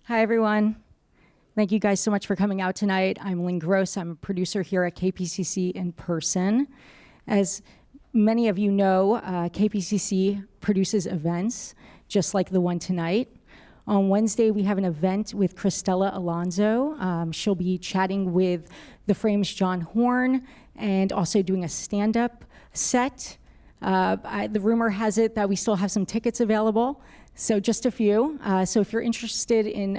Hi, everyone. Thank you guys so much for coming out tonight. I'm Lynn Gross. I'm a producer here at KPCC in person. As many of you know, KPCC produces events just like the one tonight. On Wednesday, we have an event with Cristela Alonso. She'll be chatting with The Frame's John Horn and also doing a stand-up set. The rumor has it that we still have some tickets available, so just a few. So if you're interested in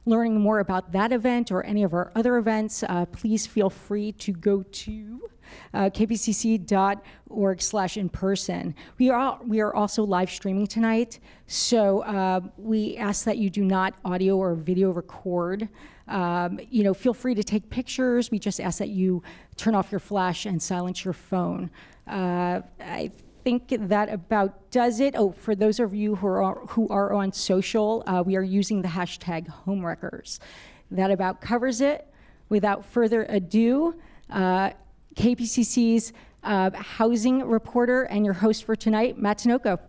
learning more about that event or any of our other events, please feel free to go to kpcc.org/in-person. We are also live streaming tonight, so we ask that you do not audio or video record. Feel free to take pictures. We just ask that you turn off your flash and silence your phone. I think that about does it. Oh, for those of you who are on social, we are using the hashtag Homewreckers. That about covers it. Without further ado, KPCC's housing reporter and your host for tonight, Matt Tinoco.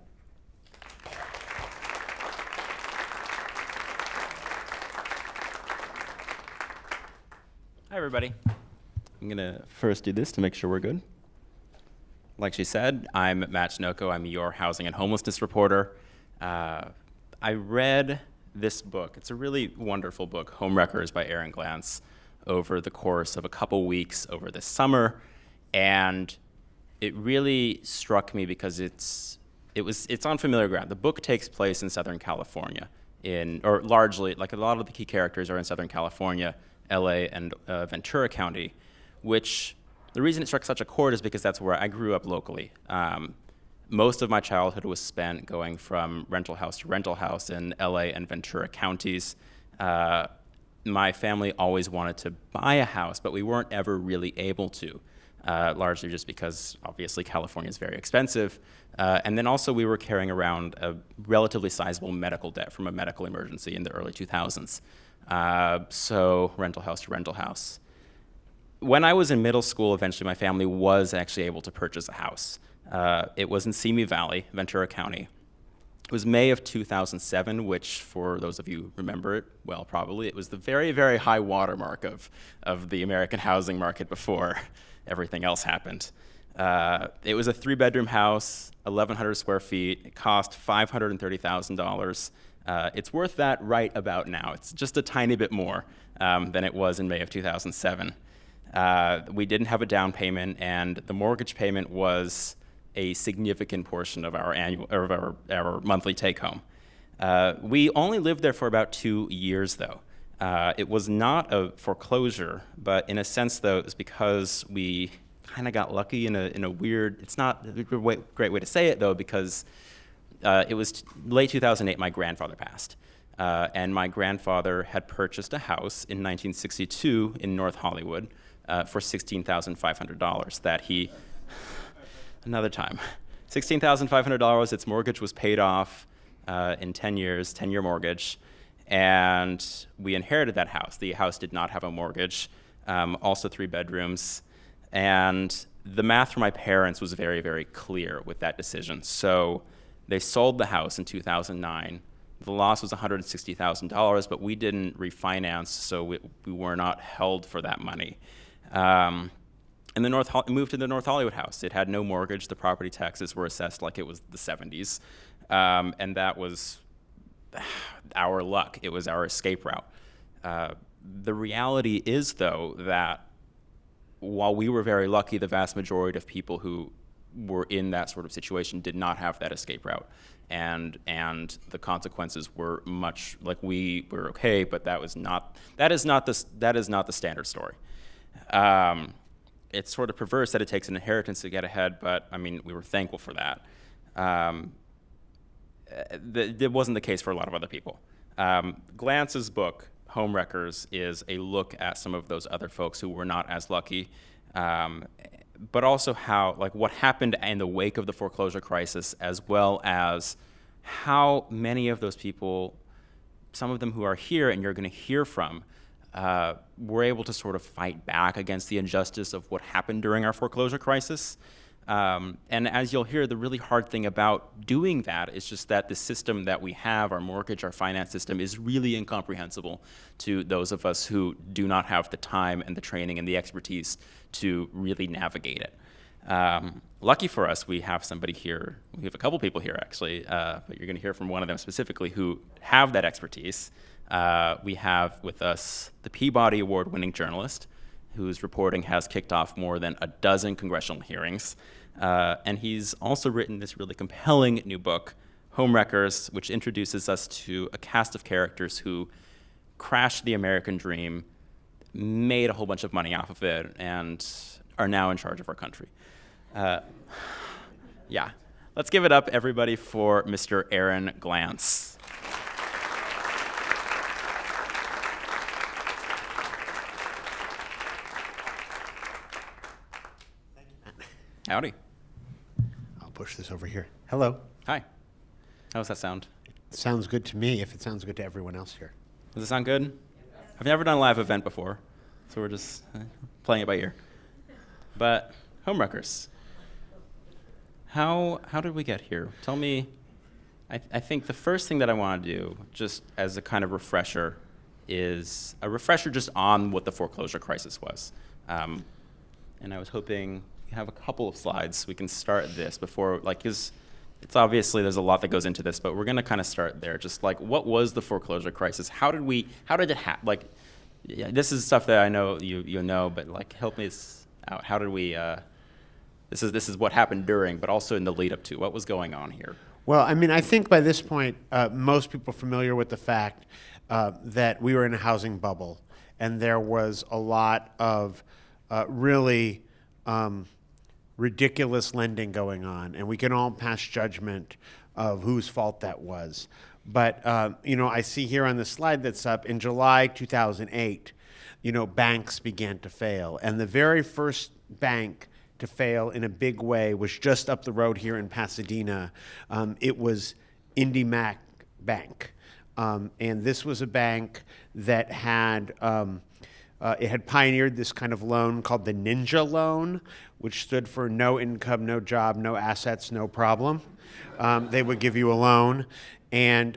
Hi, everybody. I'm going to first do this to make sure we're good. Like she said, I'm Matt Tinoco. I'm your housing and homelessness reporter. I read this book. It's a really wonderful book, Homewreckers by Glantz, over the course of a couple weeks over this summer, and it really struck me because it's on familiar ground. The book takes place in Southern California, or largely, like a lot of the key characters are in Southern California, LA, and Ventura County, which the reason it struck such a chord is because that's where I grew up locally. Most of my childhood was spent going from rental house to rental house in LA and Ventura counties. My family always wanted to buy a house, but we weren't ever really able to, largely just because obviously California is very expensive. And then also we were carrying around a relatively sizable medical debt from a medical emergency in the early 2000s. So rental house to rental house. When I was in middle school, eventually my family was actually able to purchase a house. It was in Simi Valley, Ventura County. It was May of 2007, which for those of you who remember it, well, probably, it was the very, very high watermark of the American housing market before everything else happened. It was a 3-bedroom house, 1,100 square feet. It cost $530,000. It's worth that right about now. It's just a tiny bit more than it was in May of 2007. We didn't have a down payment, and the mortgage payment was a significant portion of our monthly take-home. We only lived there for about 2 years, though. It was not a foreclosure, but in a sense, though, it was because we kind of got lucky in a weird. It's not a great way to say it, though, because it was late 2008. My grandfather passed. And my grandfather had purchased a house in 1962 in North Hollywood for $16,500 that he, another time, $16,500, its mortgage was paid off in 10 years, 10-year mortgage, and we inherited that house. The house did not have a mortgage, also 3 bedrooms, and the math for my parents was very, very clear with that decision. So they sold the house in 2009. The loss was $160,000, but we didn't refinance, so we were not held for that money. And moved to the North Hollywood house. It had no mortgage. The property taxes were assessed like it was the 70s, and that was our luck. It was our escape route. The reality is, though, that while we were very lucky, the vast majority of people who were in that sort of situation did not have that escape route. And the consequences were much like we were okay, but that is not the standard story. It's sort of perverse that it takes an inheritance to get ahead, but I mean, we were thankful for that. It wasn't the case for a lot of other people. Glantz's book, Homewreckers, is a look at some of those other folks who were not as lucky, but also what happened in the wake of the foreclosure crisis, as well as how many of those people, some of them who are here and you're going to hear from, were able to sort of fight back against the injustice of what happened during our foreclosure crisis. And as you'll hear, the really hard thing about doing that is just that the system that we have, our mortgage, our finance system, is really incomprehensible to those of us who do not have the time and the training and the expertise to really navigate it. Lucky for us, we have somebody here, we have a couple people here actually, but you're going to hear from one of them specifically who have that expertise. We have with us the Peabody Award-winning journalist whose reporting has kicked off more than a dozen congressional hearings. And he's also written this really compelling new book, Homewreckers, which introduces us to a cast of characters who crashed the American dream, made a whole bunch of money off of it, and are now in charge of our country. Yeah, let's give it up, everybody, for Mr. Aaron Glantz. Howdy. I'll push this over here. Hello. Hi. How does that sound? Sounds good to me if it sounds good to everyone else here. Does it sound good? I've never done a live event before, so we're just playing it by ear. But Homewreckers, how did we get here? Tell me. I think the first thing that I want to do, just as a kind of refresher, is a refresher just on what the foreclosure crisis was. And I was hoping you have a couple of slides. We can start this before, because it's obviously there's a lot that goes into this, but we're going to kind of start there. Just like, what was the foreclosure crisis? How did it happen? Yeah, this is stuff that I know you know, but help me out. How did we? This is what happened during, but also in the lead up to. What was going on here? Well, I mean, I think by this point, most people are familiar with the fact that we were in a housing bubble, and there was a lot of really ridiculous lending going on, and we can all pass judgment of whose fault that was. But, I see here on the slide that's up, in July 2008, banks began to fail. And the very first bank to fail in a big way was just up the road here in Pasadena. It was IndyMac Bank. And this was a bank that had it had pioneered this kind of loan called the Ninja Loan, which stood for no income, no job, no assets, no problem. They would give you a loan. And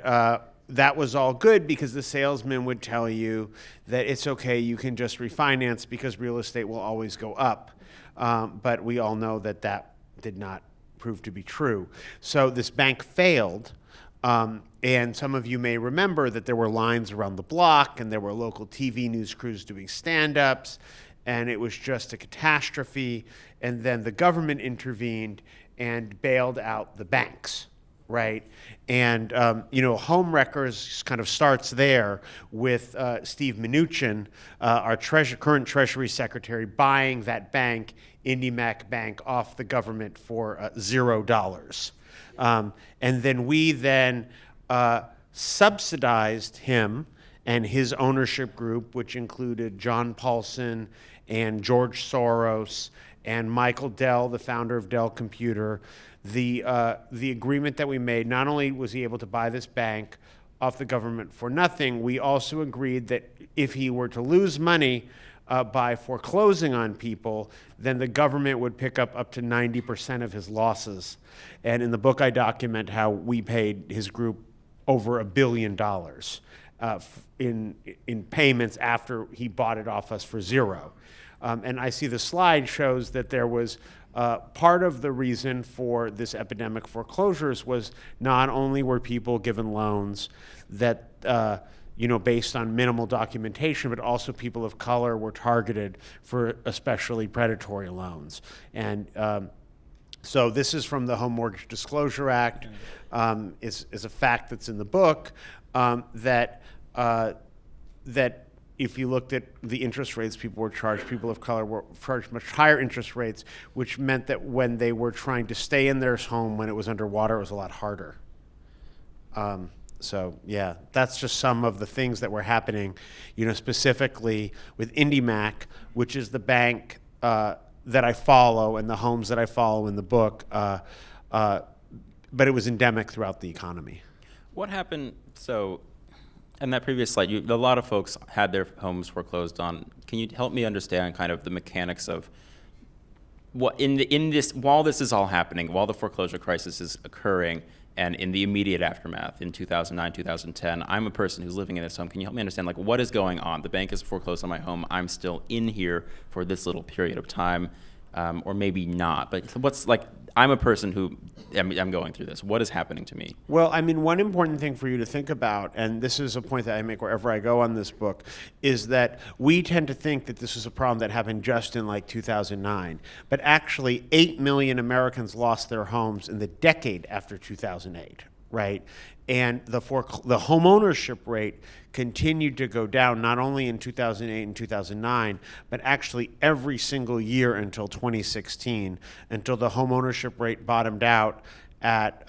that was all good because the salesman would tell you that it's okay, you can just refinance because real estate will always go up. But we all know that that did not prove to be true. So this bank failed. And some of you may remember that there were lines around the block and there were local TV news crews doing stand-ups, and it was just a catastrophe. And then the government intervened and bailed out the banks, right? And, Homewreckers kind of starts there with Steve Mnuchin, our current Treasury Secretary, buying that bank, IndyMac Bank, off the government for $0. And then we subsidized him and his ownership group, which included John Paulson and George Soros and Michael Dell, the founder of Dell Computer. The agreement that we made, not only was he able to buy this bank off the government for nothing, we also agreed that if he were to lose money by foreclosing on people, then the government would pick up to 90% of his losses. And in the book, I document how we paid his group over $1 billion in payments after he bought it off us for $0. And I see the slide shows that there was part of the reason for this epidemic foreclosures was not only were people given loans that based on minimal documentation, but also people of color were targeted for especially predatory loans. And so this is from the Home Mortgage Disclosure Act. Is a fact that's in the book that if you looked at the interest rates people were charged, people of color were charged much higher interest rates, which meant that when they were trying to stay in their home when it was underwater, it was a lot harder. So yeah, that's just some of the things that were happening, specifically with IndyMac, which is the bank that I follow and the homes that I follow in the book, but it was endemic throughout the economy. What happened? So, in that previous slide, a lot of folks had their homes foreclosed on. Can you help me understand kind of the mechanics of while this is all happening, while the foreclosure crisis is occurring, and in the immediate aftermath in 2009, 2010, I'm a person who's living in this home. Can you help me understand, like, what is going on? The bank has foreclosed on my home. I'm still in here for this little period of time, or maybe not. But what's, like, I'm a person who, I'm going through this. What is happening to me? Well, I mean, one important thing for you to think about, and this is a point that I make wherever I go on this book, is that we tend to think that this is a problem that happened just in like 2009. But actually, 8 million Americans lost their homes in the decade after 2008, right? And the homeownership rate continued to go down, not only in 2008 and 2009, but actually every single year until 2016, until the homeownership rate bottomed out at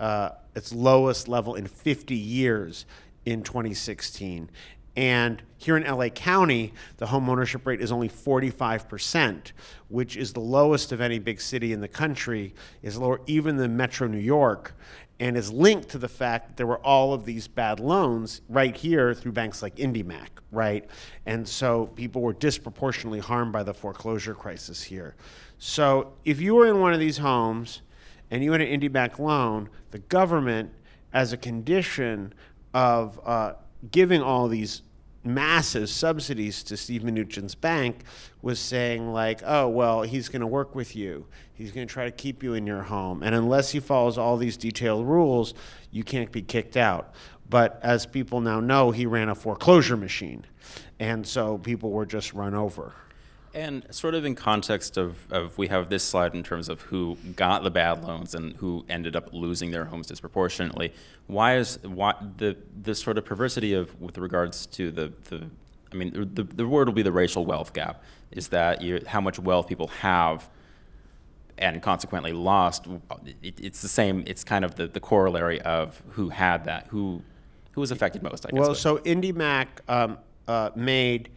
its lowest level in 50 years in 2016. And here in LA County, the homeownership rate is only 45%, which is the lowest of any big city in the country, is lower even than Metro New York, and is linked to the fact that there were all of these bad loans right here through banks like IndyMac, right? And so people were disproportionately harmed by the foreclosure crisis here. So if you were in one of these homes and you had an IndyMac loan, the government, as a condition of giving all these massive subsidies to Steve Mnuchin's bank, was saying like, oh, well, he's going to work with you. He's going to try to keep you in your home. And unless he follows all these detailed rules, you can't be kicked out. But as people now know, he ran a foreclosure machine. And so people were just run over. And sort of in context of we have this slide in terms of who got the bad loans and who ended up losing their homes disproportionately. Why the sort of perversity of with regards to the word will be the racial wealth gap, is that how much wealth people have and consequently lost. It's the same. It's kind of the corollary of who had that, who was affected most, I guess. Well, so IndyMac made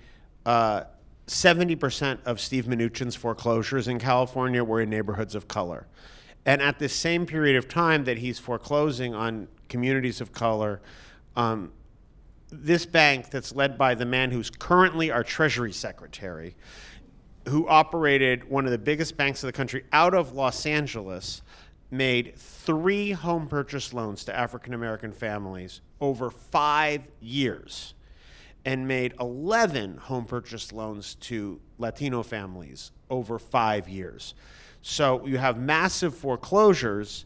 70% of Steve Mnuchin's foreclosures in California were in neighborhoods of color. And at the same period of time that he's foreclosing on communities of color, this bank that's led by the man who's currently our Treasury Secretary, who operated one of the biggest banks of the country out of Los Angeles, made 3 home purchase loans to African-American families over 5 years, and made 11 home purchase loans to Latino families over 5 years. So you have massive foreclosures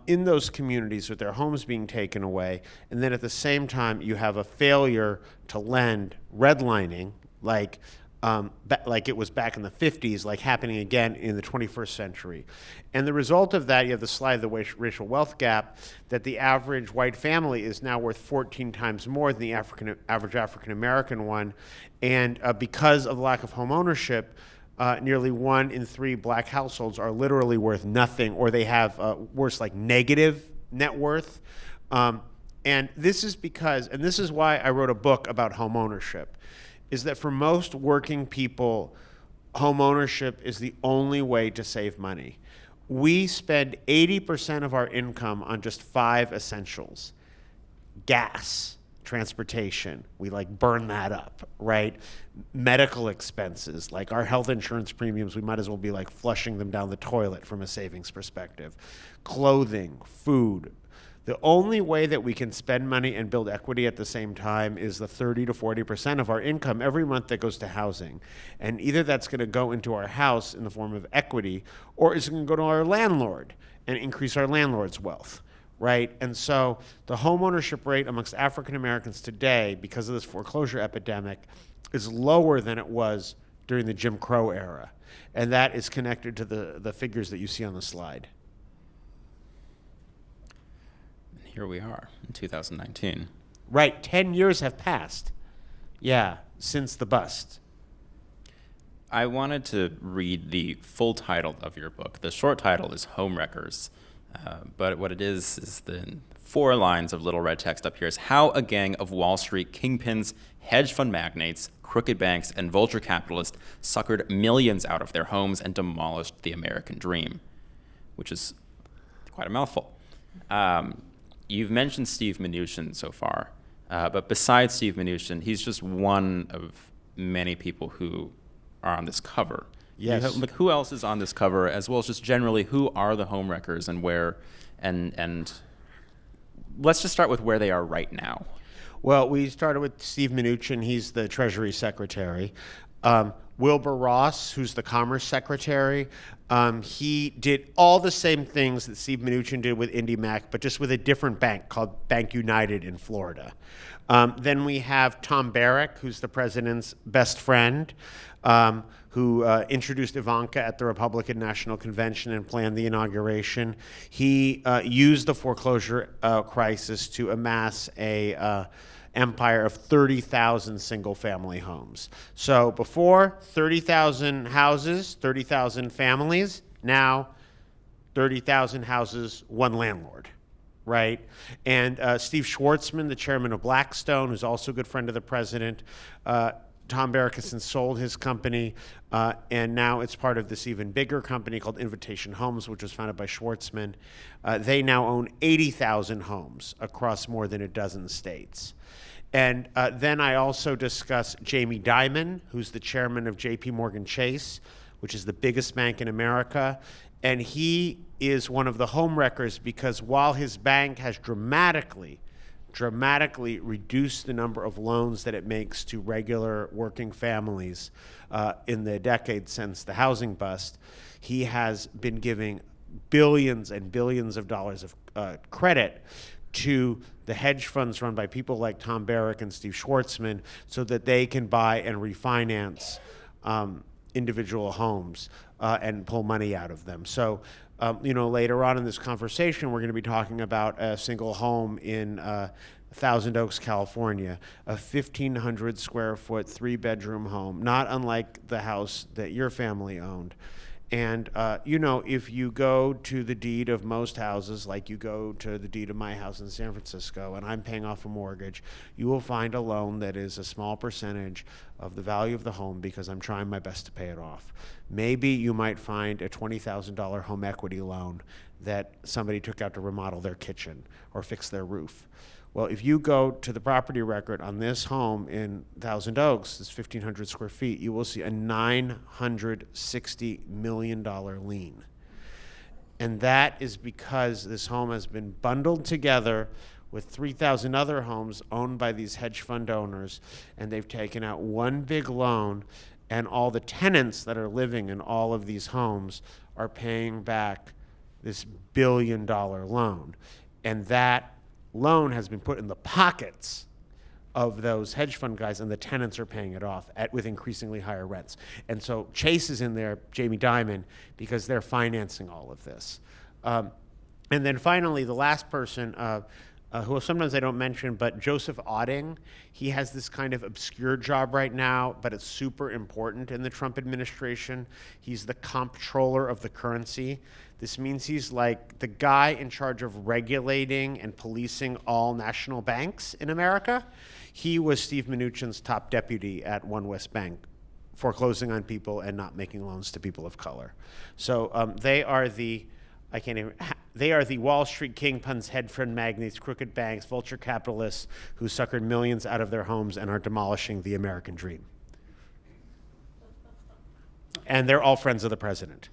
in those communities with their homes being taken away, and then at the same time you have a failure to lend, redlining, like it was back in the 50s, like happening again in the 21st century. And the result of that, you have the slide, the racial wealth gap, that the average white family is now worth 14 times more than the average African-American one. And because of the lack of home ownership, nearly 1 in 3 black households are literally worth nothing, or they have worse, like negative net worth. And this is because, and this is why I wrote a book about home ownership, is that for most working people, home ownership is the only way to save money. We spend 80% of our income on just 5 essentials. Gas, transportation, we like burn that up, right? Medical expenses, like our health insurance premiums, we might as well be like flushing them down the toilet from a savings perspective. Clothing, food. The only way that we can spend money and build equity at the same time is the 30 to 40% of our income every month that goes to housing. And either that's going to go into our house in the form of equity, or it's going to go to our landlord and increase our landlord's wealth, right? And so the homeownership rate amongst African Americans today, because of this foreclosure epidemic, is lower than it was during the Jim Crow era. And that is connected to the figures that you see on the slide. Here we are in 2019. Right, 10 years have passed. Yeah, since the bust. I wanted to read the full title of your book. The short title is Homewreckers, but what it is the 4 lines of little red text up here is how a gang of Wall Street kingpins, hedge fund magnates, crooked banks, and vulture capitalists suckered millions out of their homes and demolished the American dream, which is quite a mouthful. You've mentioned Steve Mnuchin so far, but besides Steve Mnuchin, he's just one of many people who are on this cover. Yes. Like, who else is on this cover, as well as just generally who are the Homewreckers and where, and let's just start with where they are right now. Well, we started with Steve Mnuchin. He's the Treasury Secretary. Wilbur Ross, who's the Commerce Secretary, he did all the same things that Steve Mnuchin did with IndyMac, but just with a different bank called Bank United in Florida. Then we have Tom Barrack, who's the president's best friend, who introduced Ivanka at the Republican National Convention and planned the inauguration. He used the foreclosure crisis to amass a empire of 30,000 single-family homes. So before, 30,000 houses, 30,000 families. Now, 30,000 houses, one landlord, right? And Steve Schwartzman, the chairman of Blackstone, who's also a good friend of the president, Tom Barrack has since sold his company, and now it's part of this even bigger company called Invitation Homes, which was founded by Schwartzman. They now own 80,000 homes across more than a dozen states. And then I also discuss Jamie Dimon, who's the chairman of J.P. Morgan Chase, which is the biggest bank in America. And he is one of the homewreckers because while his bank has dramatically reduced the number of loans that it makes to regular working families in the decade since the housing bust, he has been giving billions and billions of dollars of credit to the hedge funds run by people like Tom Barrack and Steve Schwartzman so that they can buy and refinance individual homes and pull money out of them. So, later on in this conversation, we're going to be talking about a single home in Thousand Oaks, California, a 1,500 square foot, 3-bedroom home, not unlike the house that your family owned. And, if you go to the deed of most houses, like you go to the deed of my house in San Francisco, and I'm paying off a mortgage, you will find a loan that is a small percentage of the value of the home because I'm trying my best to pay it off. Maybe you might find a $20,000 home equity loan that somebody took out to remodel their kitchen or fix their roof. Well, if you go to the property record on this home in Thousand Oaks, this 1,500 square feet, you will see a $960 million lien. And that is because this home has been bundled together with 3,000 other homes owned by these hedge fund owners, and they've taken out one big loan, and all the tenants that are living in all of these homes are paying back this billion-dollar loan. And that loan has been put in the pockets of those hedge fund guys, and the tenants are paying it off with increasingly higher rents. And so Chase is in there, Jamie Dimon, because they're financing all of this. And then finally, the last person, who sometimes I don't mention, but Joseph Otting, he has this kind of obscure job right now, but it's super important in the Trump administration. He's the comptroller of the currency. This means he's like the guy in charge of regulating and policing all national banks in America. He was Steve Mnuchin's top deputy at One West Bank, foreclosing on people and not making loans to people of color. So they are the Wall Street kingpins, hedge fund magnates, crooked banks, vulture capitalists who suckered millions out of their homes and are demolishing the American dream. And they're all friends of the president.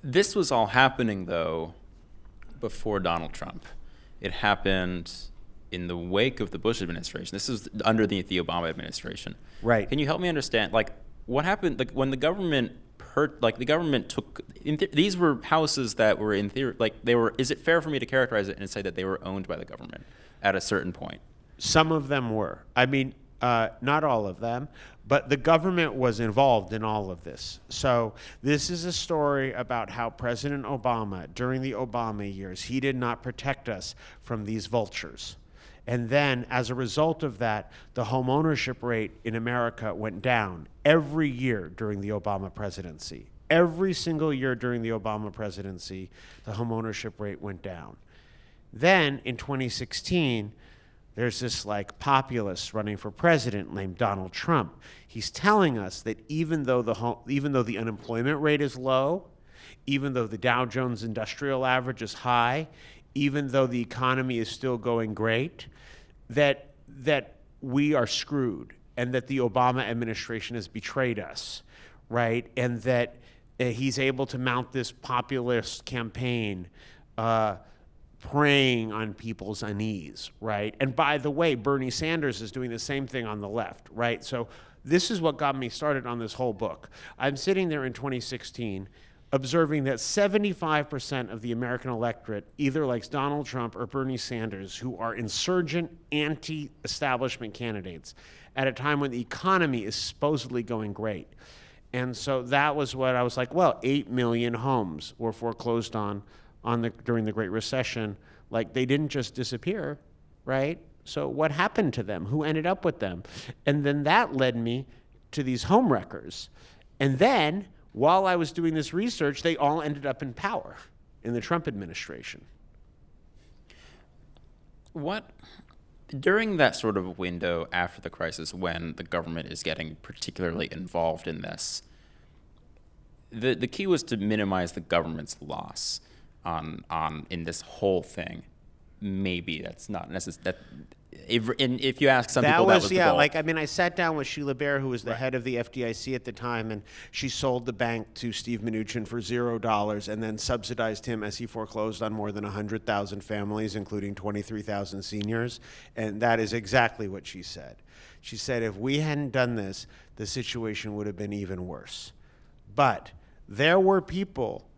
This was all happening, though, before Donald Trump. It happened in the wake of the Bush administration. This is under the Obama administration. Right. Can you help me understand, what happened, when the government took, these were houses that were in theory, is it fair for me to characterize it and say that they were owned by the government at a certain point? Some of them were. I mean, not all of them, but the government was involved in all of this. So this is a story about how President Obama, during the Obama years, he did not protect us from these vultures. And then, as a result of that, the homeownership rate in America went down every year during the Obama presidency. Every single year during the Obama presidency, the homeownership rate went down. Then, in 2016, there's this populist running for president named Donald Trump. He's telling us that even though the unemployment rate is low, even though the Dow Jones Industrial Average is high, even though the economy is still going great, that we are screwed and that the Obama administration has betrayed us, right? And that he's able to mount this populist campaign, preying on people's unease, right? And by the way, Bernie Sanders is doing the same thing on the left, right? So this is what got me started on this whole book. I'm sitting there in 2016 observing that 75% of the American electorate either likes Donald Trump or Bernie Sanders, who are insurgent, anti-establishment candidates at a time when the economy is supposedly going great. And so that was what I was like, well, 8 million homes were foreclosed on during the Great Recession. Like, they didn't just disappear, right? So what happened to them? Who ended up with them? And then that led me to these homewreckers. And then, while I was doing this research, they all ended up in power in the Trump administration. During that sort of window after the crisis when the government is getting particularly involved in this, the key was to minimize the government's loss in this whole thing. Maybe that's not necessary. If you ask some people, that was the goal. Like, I mean, I sat down with Sheila Bair, who was the head of the FDIC at the time, and she sold the bank to Steve Mnuchin for $0 and then subsidized him as he foreclosed on more than 100,000 families, including 23,000 seniors. And that is exactly what she said. She said, if we hadn't done this, the situation would have been even worse. But there were people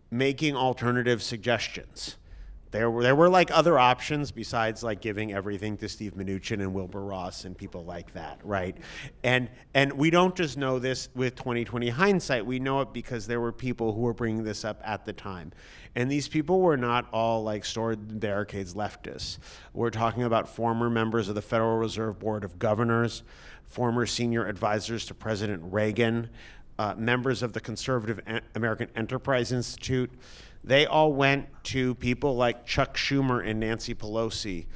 making alternative suggestions. There were like other options besides like giving everything to Steve Mnuchin and Wilbur Ross and people like that, right? And we don't just know this with 2020 hindsight. We know it because there were people who were bringing this up at the time. And these people were not all like sword and barricades leftists. We're talking about former members of the Federal Reserve Board of Governors, former senior advisors to President Reagan, members of the Conservative American Enterprise Institute. They all went to people like Chuck Schumer and Nancy Pelosi,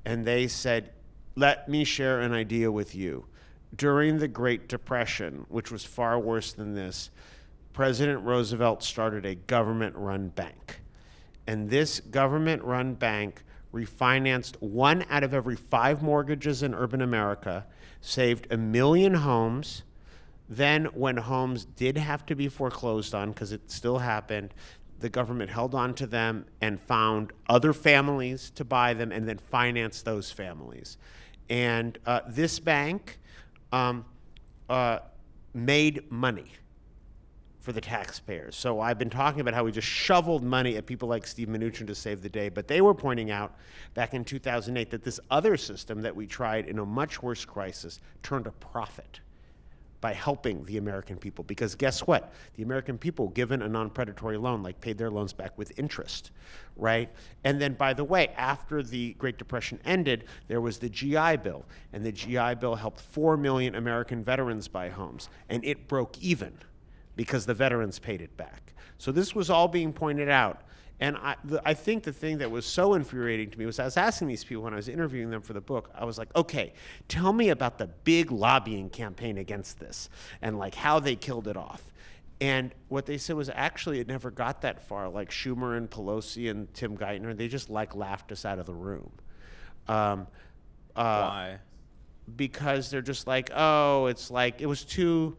and they said, let me share an idea with you. During the Great Depression, which was far worse than this, President Roosevelt started a government-run bank. And this government-run bank refinanced 1 out of every 5 mortgages in urban America, saved 1 million homes. Then when homes did have to be foreclosed on, because it still happened, the government held on to them and found other families to buy them and then financed those families. And this bank made money for the taxpayers. So I've been talking about how we just shoveled money at people like Steve Mnuchin to save the day, but they were pointing out back in 2008 that this other system that we tried in a much worse crisis turned a profit by helping the American people. Because guess what? The American people, given a non-predatory loan, like paid their loans back with interest, right? And then, by the way, after the Great Depression ended, there was the GI Bill. And the GI Bill helped 4 million American veterans buy homes. And it broke even because the veterans paid it back. So this was all being pointed out. And I think the thing that was so infuriating to me was I was asking these people when I was interviewing them for the book, I was like, okay, tell me about the big lobbying campaign against this and like how they killed it off. And what they said was actually it never got that far. Like Schumer and Pelosi and Tim Geithner, they just like laughed us out of the room. Why? Because they're just like, oh, it's like, it was too...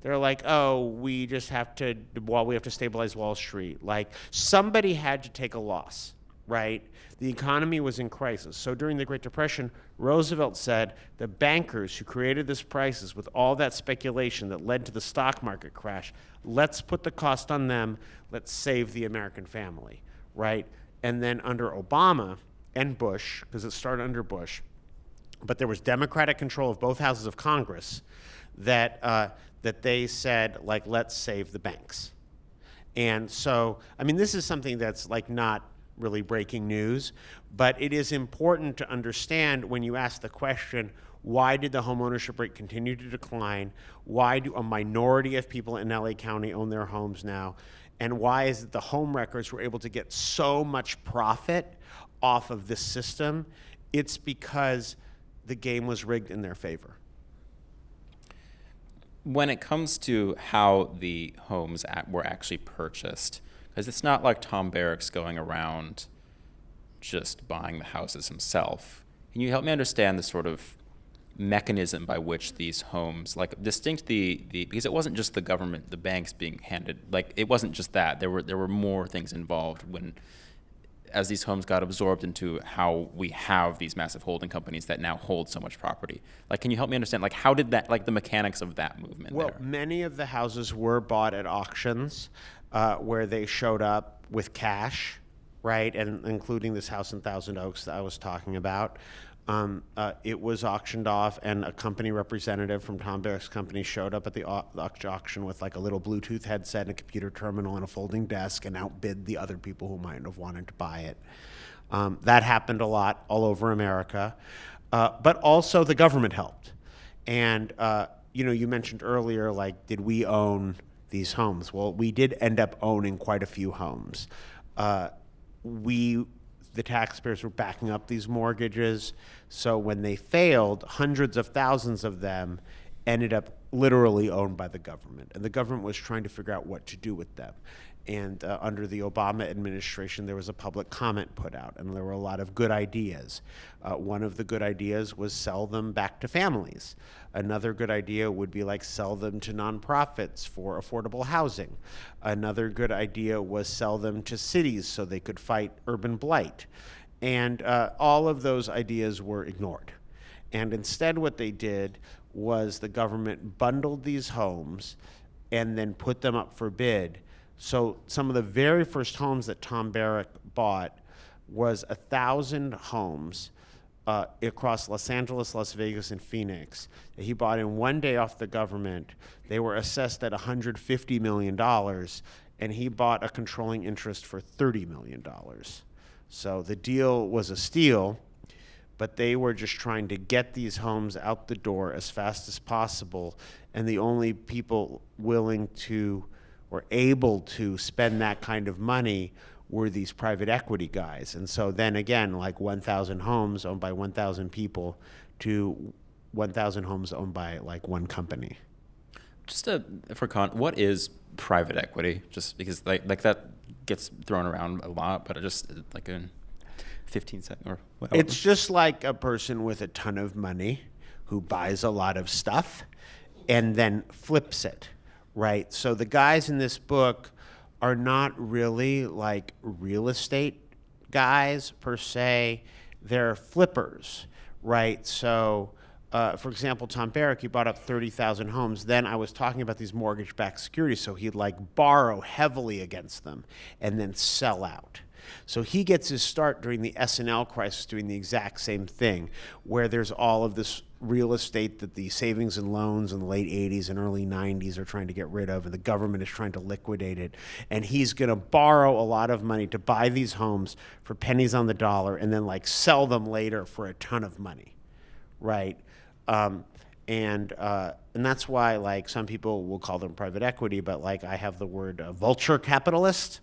They're like, oh, we have to stabilize Wall Street. Like, somebody had to take a loss, right? The economy was in crisis. So during the Great Depression, Roosevelt said the bankers who created this crisis with all that speculation that led to the stock market crash, let's put the cost on them, let's save the American family, right? And then under Obama and Bush, because it started under Bush, but there was Democratic control of both houses of Congress, that they said, like, let's save the banks. And so, I mean, this is something that's like not really breaking news, but it is important to understand when you ask the question, why did the homeownership rate continue to decline? Why do a minority of people in LA County own their homes now? And why is it the homewreckers were able to get so much profit off of this system? It's because the game was rigged in their favor. When it comes to how the homes were actually purchased, because it's not like Tom Barrack's going around just buying the houses himself. Can you help me understand the sort of mechanism by which these homes, like distinct because it wasn't just the government, the banks being handed, like it wasn't just that. There were more things involved as these homes got absorbed into how we have these massive holding companies that now hold so much property. Like, can you help me understand, like, how did that, like, the mechanics of that movement Well, there? many of the houses were bought at auctions where they showed up with cash, right? And including this house in Thousand Oaks that I was talking about. It was auctioned off, and a company representative from Tom Barrack's company showed up at the auction with like a little Bluetooth headset and a computer terminal and a folding desk and outbid the other people who might have wanted to buy it. That happened a lot all over America. But also the government helped. And, you mentioned earlier, like, did we own these homes? Well, we did end up owning quite a few homes. The taxpayers were backing up these mortgages. So when they failed, hundreds of thousands of them ended up literally owned by the government. And the government was trying to figure out what to do with them. And under the Obama administration, there was a public comment put out, and there were a lot of good ideas. One of the good ideas was sell them back to families. Another good idea would be like sell them to nonprofits for affordable housing. Another good idea was sell them to cities so they could fight urban blight. And all of those ideas were ignored. And instead what they did was the government bundled these homes and then put them up for bid. So some of the very first homes that Tom Barrack bought was 1,000 homes across Los Angeles, Las Vegas, and Phoenix that he bought in one day off the government. They were assessed at $150 million, and he bought a controlling interest for $30 million. So the deal was a steal, but they were just trying to get these homes out the door as fast as possible, and the only people willing to or able to spend that kind of money were these private equity guys. And so then again, like 1,000 homes owned by 1,000 people to 1,000 homes owned by like one company. Just what is private equity? Just because like that gets thrown around a lot, but just like in 15 seconds or whatever. It's just like a person with a ton of money who buys a lot of stuff and then flips it. Right. So the guys in this book are not really like real estate guys per se. They're flippers. Right. So, for example, Tom Barrack, he bought up 30,000 homes. Then I was talking about these mortgage-backed securities. So he'd like borrow heavily against them and then sell out. So he gets his start during the S&L crisis doing the exact same thing, where there's all of this real estate that the savings and loans in the late 80s and early 90s are trying to get rid of, and the government is trying to liquidate it. And he's going to borrow a lot of money to buy these homes for pennies on the dollar and then like sell them later for a ton of money, right? And that's why like some people will call them private equity, but like I have the word vulture capitalist,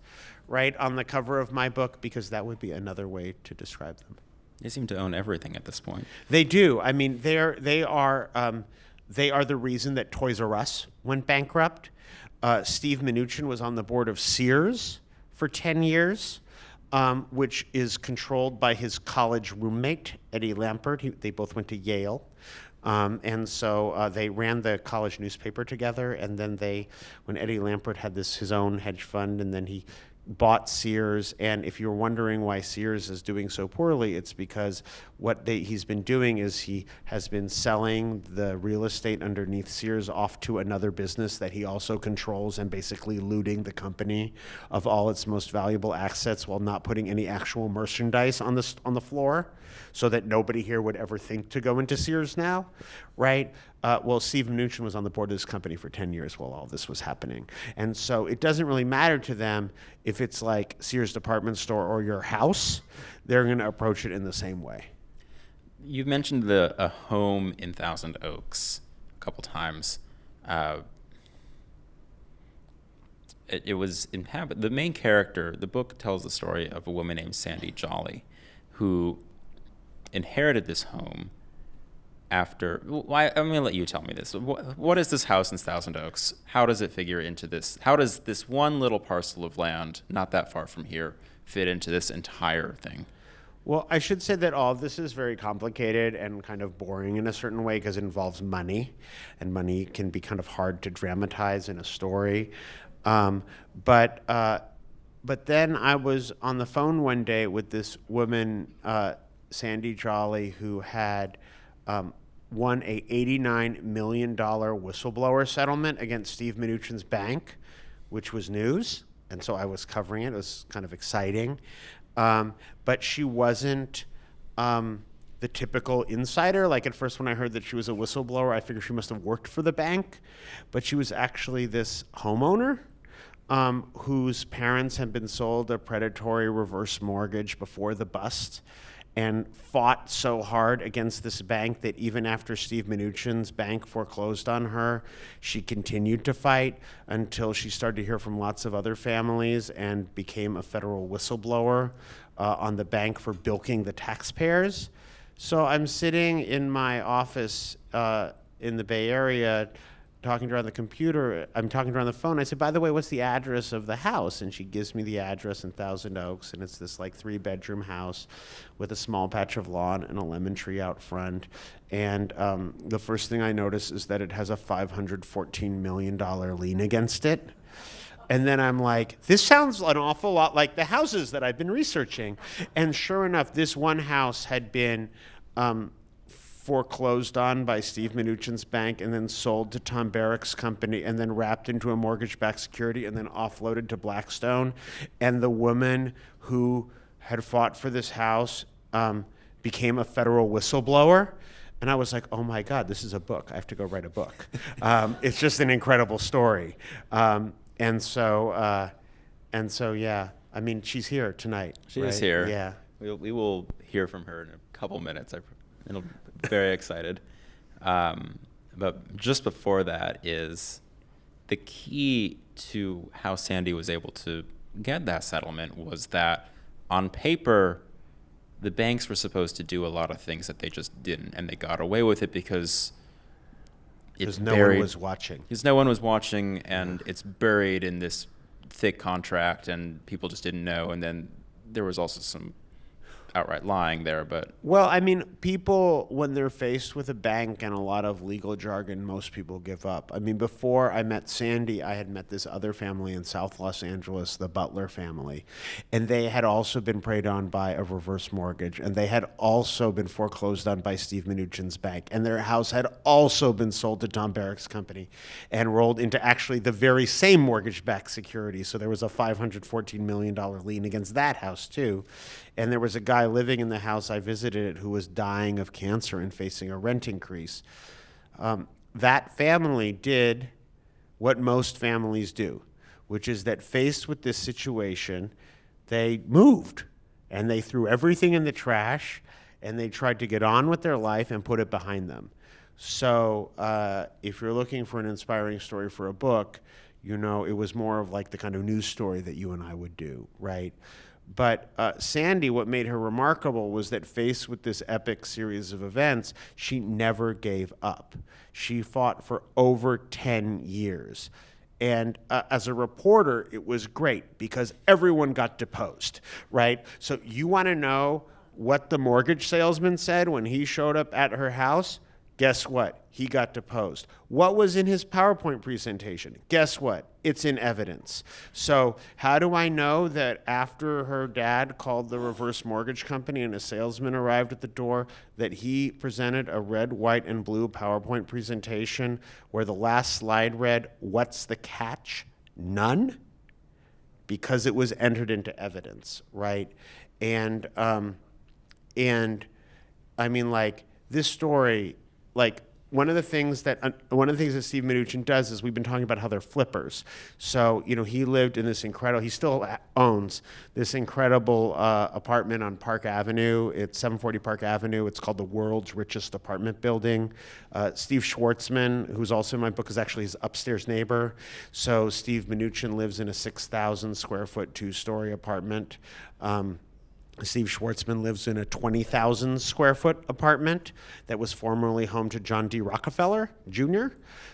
right, on the cover of my book, because that would be another way to describe them. They seem to own everything at this point. They do. I mean, they are the reason that Toys R Us went bankrupt. Steve Mnuchin was on the board of Sears for 10 years, which is controlled by his college roommate, Eddie Lampert. They both went to Yale. And so they ran the college newspaper together, and then when Eddie Lampert had his own hedge fund, and then he bought Sears. And if you're wondering why Sears is doing so poorly, it's because what he's been doing is he has been selling the real estate underneath Sears off to another business that he also controls, and basically looting the company of all its most valuable assets while not putting any actual merchandise on the floor, so that nobody here would ever think to go into Sears now, right? Well, Steve Mnuchin was on the board of this company for 10 years while all this was happening. And so it doesn't really matter to them if it's like Sears department store or your house. They're going to approach it in the same way. You've mentioned a home in Thousand Oaks a couple times. It was inhabited. The main character, the book tells the story of a woman named Sandy Jolly, who inherited this home after. I'm going to let you tell me this. What is this house in Thousand Oaks? How does it figure into this? How does this one little parcel of land, not that far from here, fit into this entire thing? Well, I should say that all of this is very complicated and kind of boring in a certain way because it involves money, and money can be kind of hard to dramatize in a story. Um, but then I was on the phone one day with this woman, Sandy Jolly, who had won a $89 million whistleblower settlement against Steve Mnuchin's bank, which was news. And so I was covering it. It was kind of exciting. But she wasn't the typical insider. Like at first when I heard that she was a whistleblower, I figured she must have worked for the bank. But she was actually this homeowner whose parents had been sold a predatory reverse mortgage before the bust and fought so hard against this bank that even after Steve Mnuchin's bank foreclosed on her, she continued to fight until she started to hear from lots of other families and became a federal whistleblower on the bank for bilking the taxpayers. So I'm sitting in my office in the Bay Area talking to her on the computer. I'm talking to her on the phone. I said, by the way, what's the address of the house? And she gives me the address in Thousand Oaks, and it's this like 3-bedroom house with a small patch of lawn and a lemon tree out front. And the first thing I notice is that it has a $514 million lien against it. And then I'm like, this sounds an awful lot like the houses that I've been researching. And sure enough, this one house had been foreclosed on by Steve Mnuchin's bank and then sold to Tom Barrack's company and then wrapped into a mortgage-backed security and then offloaded to Blackstone. And the woman who had fought for this house became a federal whistleblower. And I was like, oh my God, this is a book. I have to go write a book. It's just an incredible story. And so, yeah, I mean, she's here tonight. She is here. Yeah. We will hear from her in a couple minutes. I'm very excited. But just before that is the key to how Sandy was able to get that settlement was that on paper, the banks were supposed to do a lot of things that they just didn't, and they got away with it because it's no buried. one was watching. Because no one was watching, and it's buried in this thick contract, and people just didn't know. And then there was also some outright lying there, but Well, I mean, people, when they're faced with a bank and a lot of legal jargon, most people give up. I mean, before I met Sandy, I had met this other family in South Los Angeles, the Butler family, and they had also been preyed on by a reverse mortgage, and they had also been foreclosed on by Steve Mnuchin's bank, and their house had also been sold to Tom Barrack's company and rolled into actually the very same mortgage-backed security. So there was a $514 million lien against that house, too. And there was a guy living in the house I visited who was dying of cancer and facing a rent increase. That family did what most families do, which is that faced with this situation, they moved and they threw everything in the trash and they tried to get on with their life and put it behind them. So if you're looking for an inspiring story for a book, you know, it was more of like the kind of news story that you and I would do, right? But Sandy, what made her remarkable was that faced with this epic series of events, she never gave up. She fought for over 10 years. And as a reporter, it was great because everyone got deposed, right? So you want to know what the mortgage salesman said when he showed up at her house? Guess what? He got deposed. What was in his PowerPoint presentation? Guess what? It's in evidence. So how do I know that after her dad called the reverse mortgage company and a salesman arrived at the door, that he presented a red, white, and blue PowerPoint presentation where the last slide read, "What's the catch? None?" Because it was entered into evidence, right? And I mean, like, this story, like, one of the things that Steve Mnuchin does is we've been talking about how they're flippers. So, you know, he lived in this incredible, he still owns this incredible apartment on Park Avenue. It's 740 Park Avenue. It's called the world's richest apartment building. Steve Schwartzman, who's also in my book, is actually his upstairs neighbor. So Steve Mnuchin lives in a 6,000 square foot, 2-story apartment. Steve Schwartzman lives in a 20,000 square foot apartment that was formerly home to John D. Rockefeller Jr.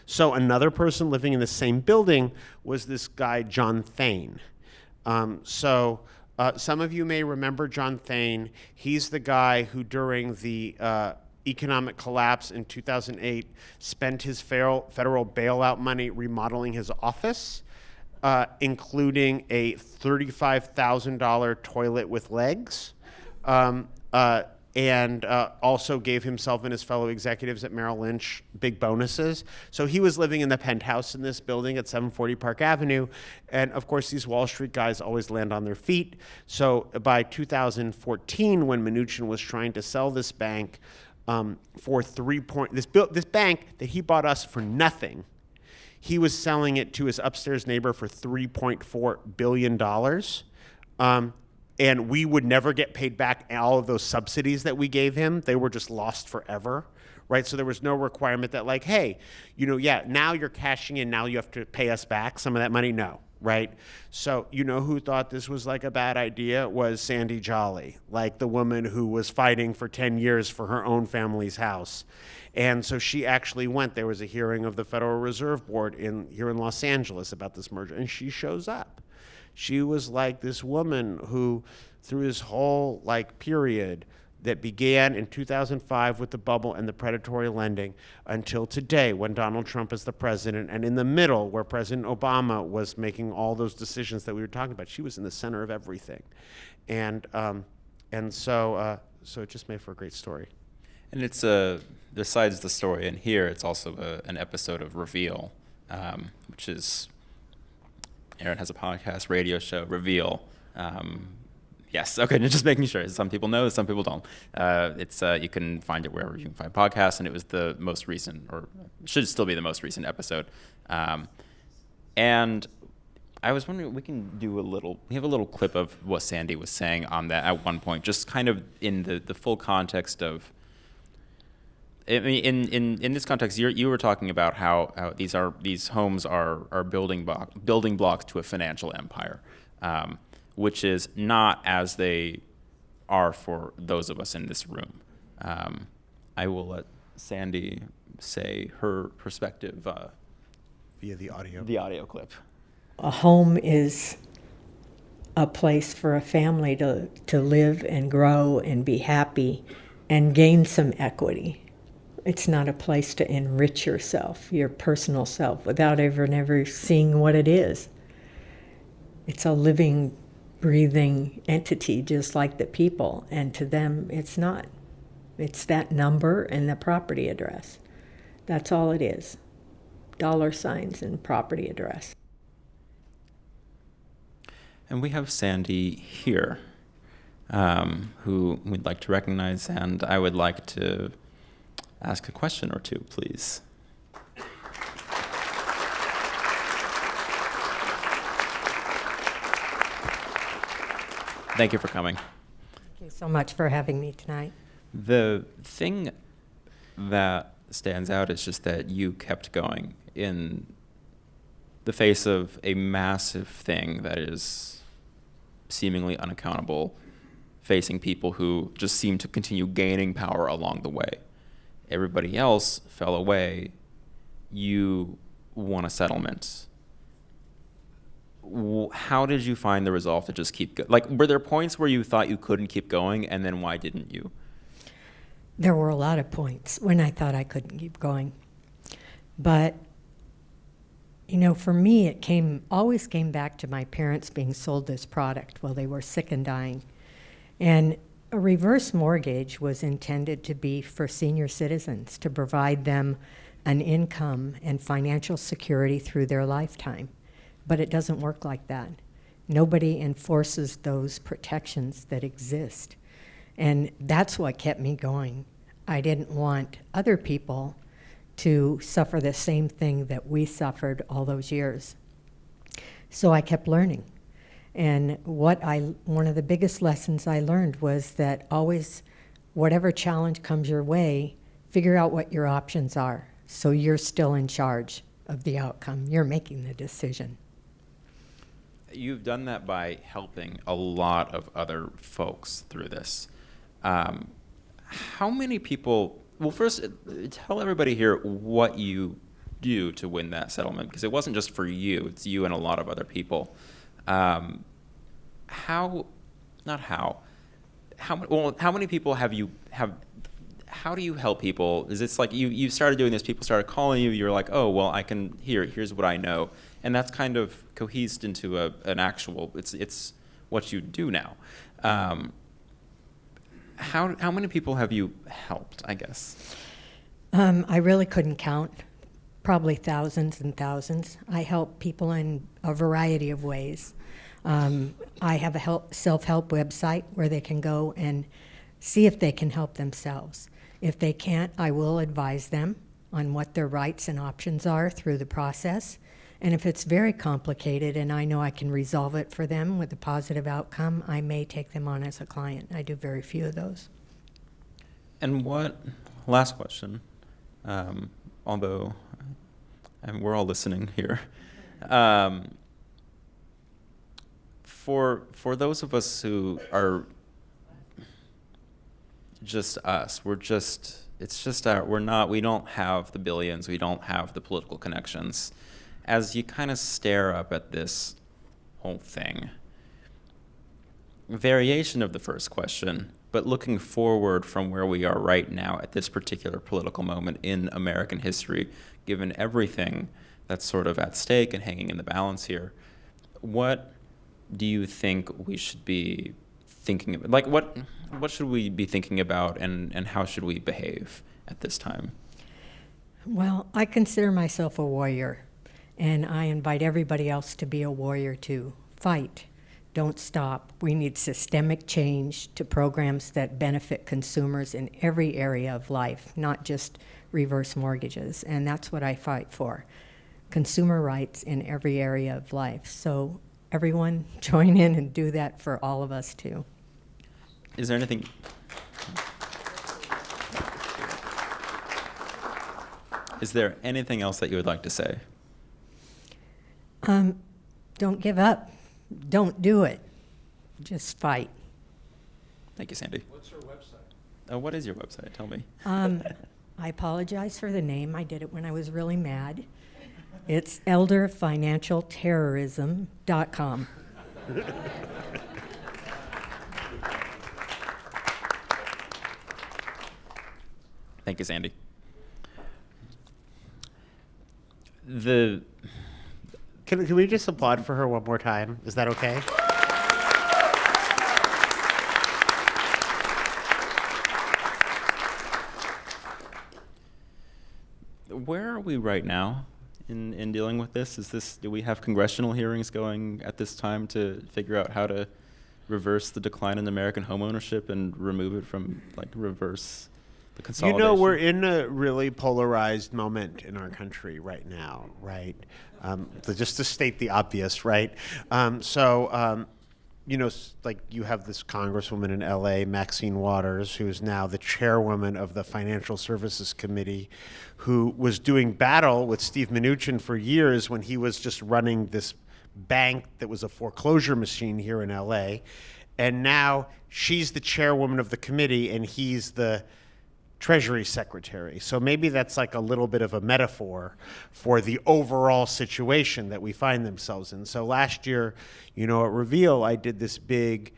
So another person living in the same building was this guy, John Thane. Some of you may remember John Thane. He's the guy who, during the economic collapse in 2008, spent his federal bailout money remodeling his office, including a $35,000 toilet with legs, and also gave himself and his fellow executives at Merrill Lynch big bonuses. So he was living in the penthouse in this building at 740 Park Avenue. And of course, these Wall Street guys always land on their feet. So by 2014, when Mnuchin was trying to sell this bank for this bank that he bought us for nothing, he was selling it to his upstairs neighbor for $3.4 billion. And we would never get paid back all of those subsidies that we gave him. They were just lost forever, right? So there was no requirement that like, hey, now you're cashing in, now you have to pay us back some of that money. No, right? So who thought this was like a bad idea was Sandy Jolly, like the woman who was fighting for 10 years for her own family's house. And so she actually went. There was a hearing of the Federal Reserve Board here in Los Angeles about this merger, and she shows up. She was like this woman who, through this whole period that began in 2005 with the bubble and the predatory lending until today when Donald Trump is the president, and in the middle where President Obama was making all those decisions that we were talking about, she was in the center of everything. And so it just made for a great story. And it's besides the story in here, it's also an episode of Reveal, which is, Aaron has a podcast, radio show, Reveal. Yes, okay, just making sure. Some people know, some people don't. You can find it wherever you can find podcasts, and it was the most recent, or should still be the most recent episode. And I was wondering, we have a little clip of what Sandy was saying on that at one point, just kind of in the full context of, I mean, in this context, you were talking about how these homes are building blocks to a financial empire, which is not as they are for those of us in this room. I will let Sandy say her perspective via the audio clip. A home is a place for a family to live and grow and be happy and gain some equity. It's not a place to enrich yourself, your personal self, without never seeing what it is. It's a living, breathing entity, just like the people, and to them, it's not. It's that number and the property address. That's all it is. $signs and property address. And we have Sandy here, who we'd like to recognize, and I would like to ask a question or two, please. Thank you for coming. Thank you so much for having me tonight. The thing that stands out is just that you kept going in the face of a massive thing that is seemingly unaccountable, facing people who just seem to continue gaining power along the way. Everybody else fell away. You won a settlement. How did you find the resolve to just keep going? Were there points where you thought you couldn't keep going, and then why didn't you? There were a lot of points when I thought I couldn't keep going. But, for me, it always came back to my parents being sold this product while they were sick and dying. And a reverse mortgage was intended to be for senior citizens, to provide them an income and financial security through their lifetime. But it doesn't work like that. Nobody enforces those protections that exist. And that's what kept me going. I didn't want other people to suffer the same thing that we suffered all those years. So I kept learning. And one of the biggest lessons I learned was that always, whatever challenge comes your way, figure out what your options are. So you're still in charge of the outcome. You're making the decision. You've done that by helping a lot of other folks through this. How many people, well, first, tell everybody here what you do to win that settlement, because it wasn't just for you, it's you and a lot of other people. How not how. How many people how do you help people? Is it's like you started doing this, people started calling you, you're like, oh, well, here's what I know. And that's kind of cohesed into an actual, it's what you do now. How many people have you helped, I guess? I really couldn't count. Probably thousands and thousands. I help people in a variety of ways. I have a self-help website where they can go and see if they can help themselves. If they can't, I will advise them on what their rights and options are through the process. And if it's very complicated and I know I can resolve it for them with a positive outcome, I may take them on as a client. I do very few of those. And last question, although we're all listening here. For those of us who are just us, we don't have the billions, we don't have the political connections. As you kind of stare up at this whole thing, variation of the first question, but looking forward from where we are right now at this particular political moment in American history, given everything that's sort of at stake and hanging in the balance here, what do you think we should be thinking about? Like, what should we be thinking about, and how should we behave at this time? Well, I consider myself a warrior, and I invite everybody else to be a warrior too. Fight. Don't stop. We need systemic change to programs that benefit consumers in every area of life, not just reverse mortgages. And that's what I fight for. Consumer rights in every area of life. So everyone join in and do that for all of us too. Is there anything? Is there anything else that you would like to say? Don't give up. Don't do it. Just fight. Thank you, Sandy. What's your website? What is your website? Tell me. I apologize for the name. I did it when I was really mad. It's elderfinancialterrorism.com. Thank you, Sandy. Can we just applaud for her one more time? Is that okay? Where are we right now in dealing with this? Do we have congressional hearings going at this time to figure out how to reverse the decline in American homeownership and remove it from, reverse the consolidation? You know, we're in a really polarized moment in our country right now, right? Just to state the obvious, right? You have this congresswoman in LA, Maxine Waters, who is now the chairwoman of the Financial Services Committee, who was doing battle with Steve Mnuchin for years when he was just running this bank that was a foreclosure machine here in LA. And now she's the chairwoman of the committee and he's the Treasury Secretary. So maybe that's like a little bit of a metaphor for the overall situation that we find themselves in. So last year, at Reveal, I did this big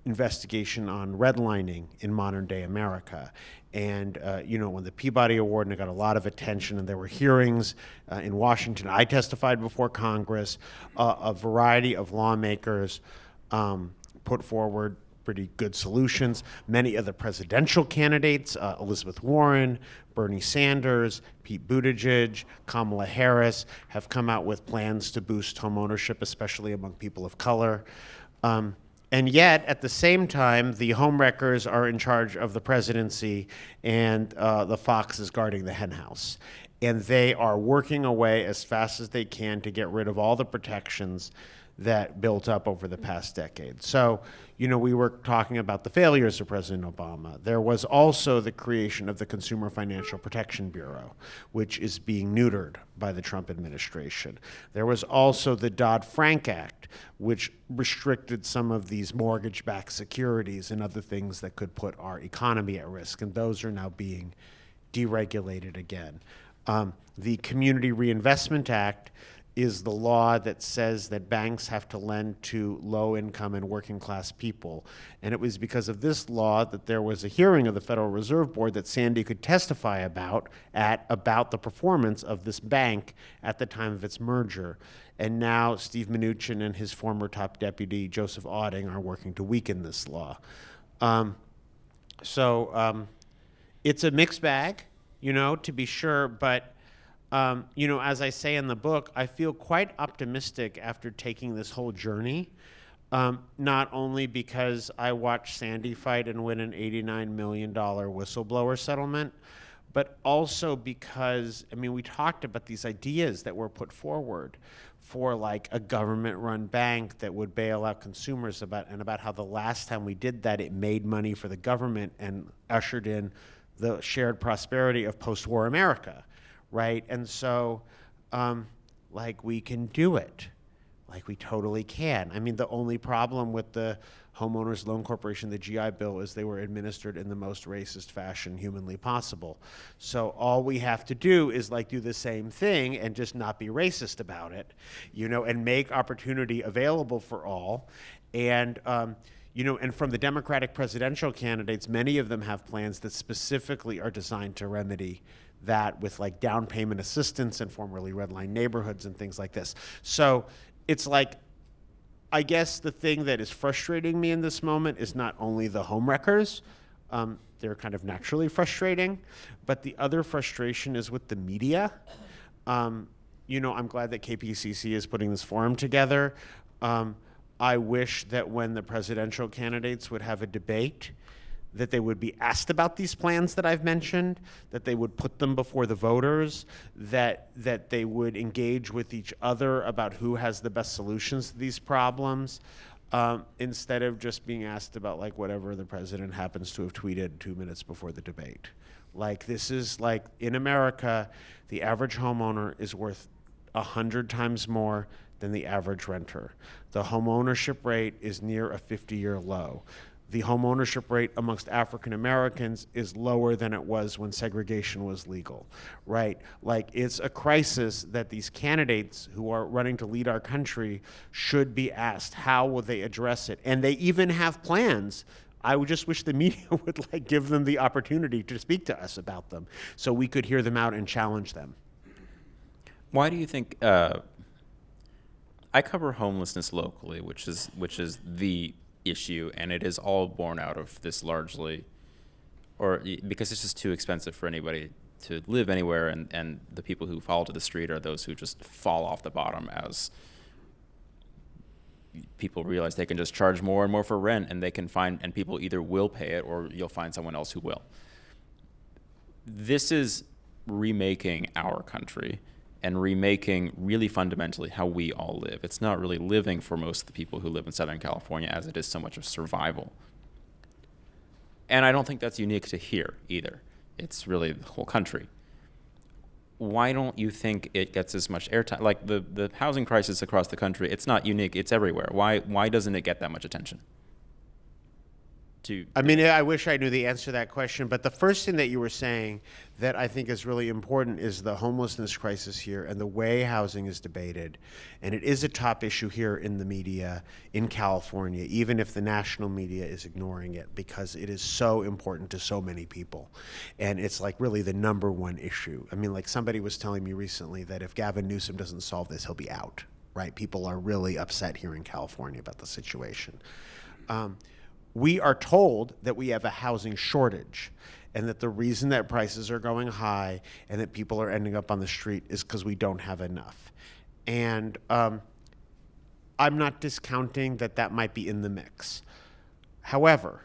investigation on redlining in modern day America. And, when the Peabody Award, and it got a lot of attention, and there were hearings in Washington. I testified before Congress. A variety of lawmakers put forward pretty good solutions. Many of the presidential candidates, Elizabeth Warren, Bernie Sanders, Pete Buttigieg, Kamala Harris, have come out with plans to boost homeownership, especially among people of color. And yet, at the same time, the Homewreckers are in charge of the presidency, and the fox is guarding the henhouse. And they are working away as fast as they can to get rid of all the protections that built up over the past decade. So, we were talking about the failures of President Obama. There was also the creation of the Consumer Financial Protection Bureau, which is being neutered by the Trump administration. There was also the Dodd-Frank Act, which restricted some of these mortgage-backed securities and other things that could put our economy at risk, and those are now being deregulated again. The Community Reinvestment Act is the law that says that banks have to lend to low-income and working-class people. And it was because of this law that there was a hearing of the Federal Reserve Board that Sandy could testify about the performance of this bank at the time of its merger. And now Steve Mnuchin and his former top deputy, Joseph Auding, are working to weaken this law. It's a mixed bag, to be sure, but as I say in the book, I feel quite optimistic after taking this whole journey, not only because I watched Sandy fight and win an $89 million whistleblower settlement, but also because, we talked about these ideas that were put forward for like a government-run bank that would bail out consumers about how the last time we did that, it made money for the government and ushered in the shared prosperity of post-war America. Right? And so, we can do it. We totally can. The only problem with the Homeowners Loan Corporation, the GI Bill, is they were administered in the most racist fashion humanly possible. So all we have to do is do the same thing and just not be racist about it, and make opportunity available for all. And, and from the Democratic presidential candidates, many of them have plans that specifically are designed to remedy that with down payment assistance in formerly red line neighborhoods and things like this. So it's I guess the thing that is frustrating me in this moment is not only the homewreckers, they're kind of naturally frustrating, but the other frustration is with the media. I'm glad that KPCC is putting this forum together. I wish that when the presidential candidates would have a debate, that they would be asked about these plans that I've mentioned, that they would put them before the voters, that they would engage with each other about who has the best solutions to these problems, instead of just being asked about whatever the president happens to have tweeted 2 minutes before the debate. This is in America, the average homeowner is worth 100 times more than the average renter. The homeownership rate is near a 50-year low. The homeownership rate amongst African Americans is lower than it was when segregation was legal, right? It's a crisis that these candidates who are running to lead our country should be asked, how will they address it? And they even have plans. I would just wish the media would give them the opportunity to speak to us about them so we could hear them out and challenge them. Why do you think, I cover homelessness locally, which is the issue, and it is all born out of this largely, or because it's just too expensive for anybody to live anywhere, and the people who fall to the street are those who just fall off the bottom as people realize they can just charge more and more for rent, and they can find, and people either will pay it or you'll find someone else who will. This is remaking our country and remaking really fundamentally how we all live. It's not really living for most of the people who live in Southern California as it is so much of survival. And I don't think that's unique to here either. It's really the whole country. Why don't you think it gets as much airtime? The housing crisis across the country, it's not unique, it's everywhere. Why doesn't it get that much attention? I wish I knew the answer to that question, but the first thing that you were saying that I think is really important is the homelessness crisis here and the way housing is debated. And it is a top issue here in the media in California, even if the national media is ignoring it, because it is so important to so many people. And it's really the number one issue. Somebody was telling me recently that if Gavin Newsom doesn't solve this, he'll be out, right? People are really upset here in California about the situation. We are told that we have a housing shortage and that the reason that prices are going high and that people are ending up on the street is because we don't have enough. And I'm not discounting that might be in the mix. However,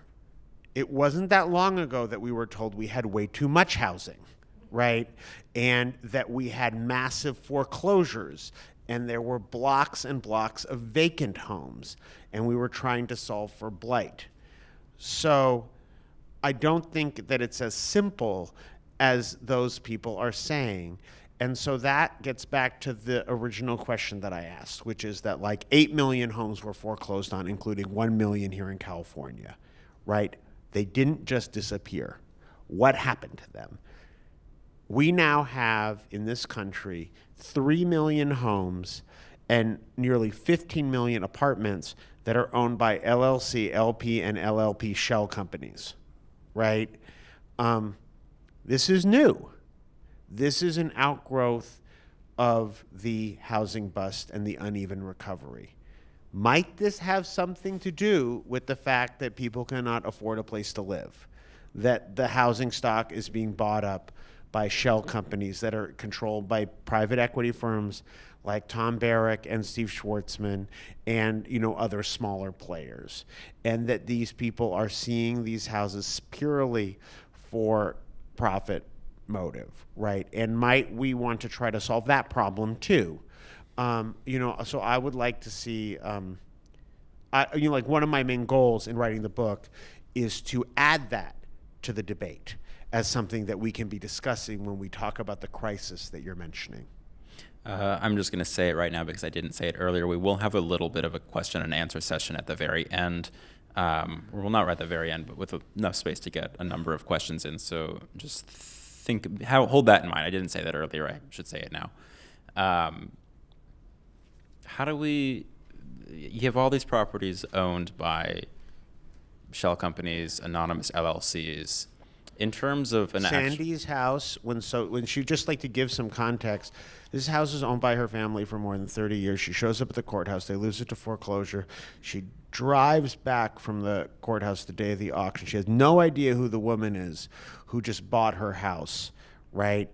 it wasn't that long ago that we were told we had way too much housing, right? And that we had massive foreclosures and there were blocks and blocks of vacant homes, and we were trying to solve for blight. So I don't think that it's as simple as those people are saying. And so that gets back to the original question that I asked, which is that 8 million homes were foreclosed on, including 1 million here in California, right? They didn't just disappear. What happened to them? We now have in this country 3 million homes and nearly 15 million apartments that are owned by LLC, LP, and LLP shell companies, right? This is new. This is an outgrowth of the housing bust and the uneven recovery. Might this have something to do with the fact that people cannot afford a place to live? That the housing stock is being bought up by shell companies that are controlled by private equity firms like Tom Barrack and Steve Schwartzman and, you know, other smaller players. And that these people are seeing these houses purely for profit motive, right? And might we want to try to solve that problem too? You know, so I would like to see, like one of my main goals in writing the book is to add that to the debate as something that we can be discussing when we talk about the crisis that you're mentioning. I'm just going to say it right now because I didn't say it earlier. We will have a little bit of a question and answer session at the very end. Well, not right at the very end, but with enough space to get a number of questions in. So just hold that in mind. I didn't say that earlier. I should say it now. How do you have all these properties owned by shell companies, anonymous LLCs. In terms of an Sandy's house, when she, just like to give some context, this house is owned by her family for more than 30 years. She shows up at the courthouse. They lose it to foreclosure. She drives back from the courthouse the day of the auction. She has no idea who the woman is who just bought her house, right?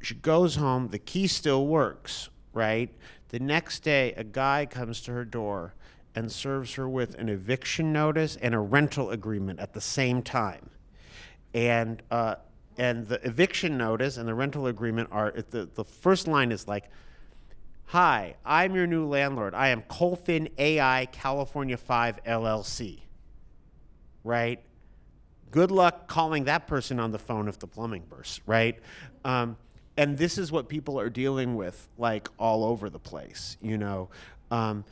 She goes home. The key still works, right? The next day, a guy comes to her door and serves her with an eviction notice and a rental agreement at the same time. And the eviction notice and the rental agreement are, the first line is like, "Hi, I'm your new landlord. I am Colfin AI California 5 LLC." Right? Good luck calling that person on the phone if the plumbing bursts, right? And this is what people are dealing with, like, all over the place, you know, and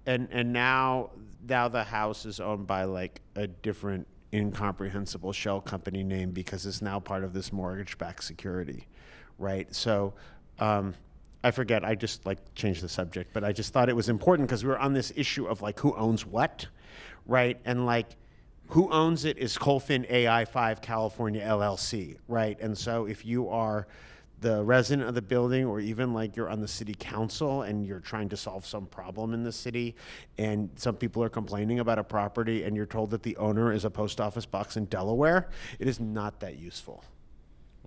now the house is owned by, like, a different incomprehensible shell company name because it's now part of this mortgage-backed security, right? So I forget, I just like changed the subject, but I just thought it was important because we were on this issue of like who owns what, right? And like who owns it is Colfin AI 5 California LLC, right? And so if you are the resident of the building, or even like you're on the city council and you're trying to solve some problem in the city, and some people are complaining about a property and you're told that the owner is a post office box in Delaware, it is not that useful.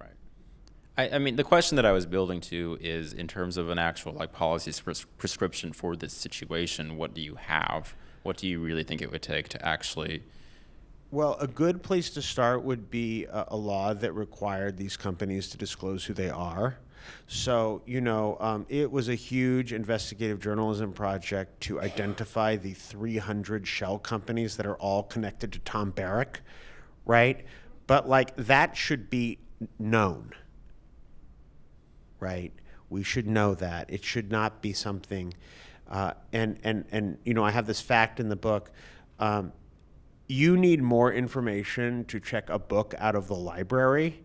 Right. I mean, the question that I was building to is in terms of an actual like policy prescription for this situation, what do you have? What do you really think it would take to actually... Well, a good place to start would be a law that required these companies to disclose who they are. So, you know, it was a huge investigative journalism project to identify the 300 shell companies that are all connected to Tom Barrack, right? But, like, that should be known, right? We should know that. It should not be something, and you know, I have this fact in the book. You need more information to check a book out of the library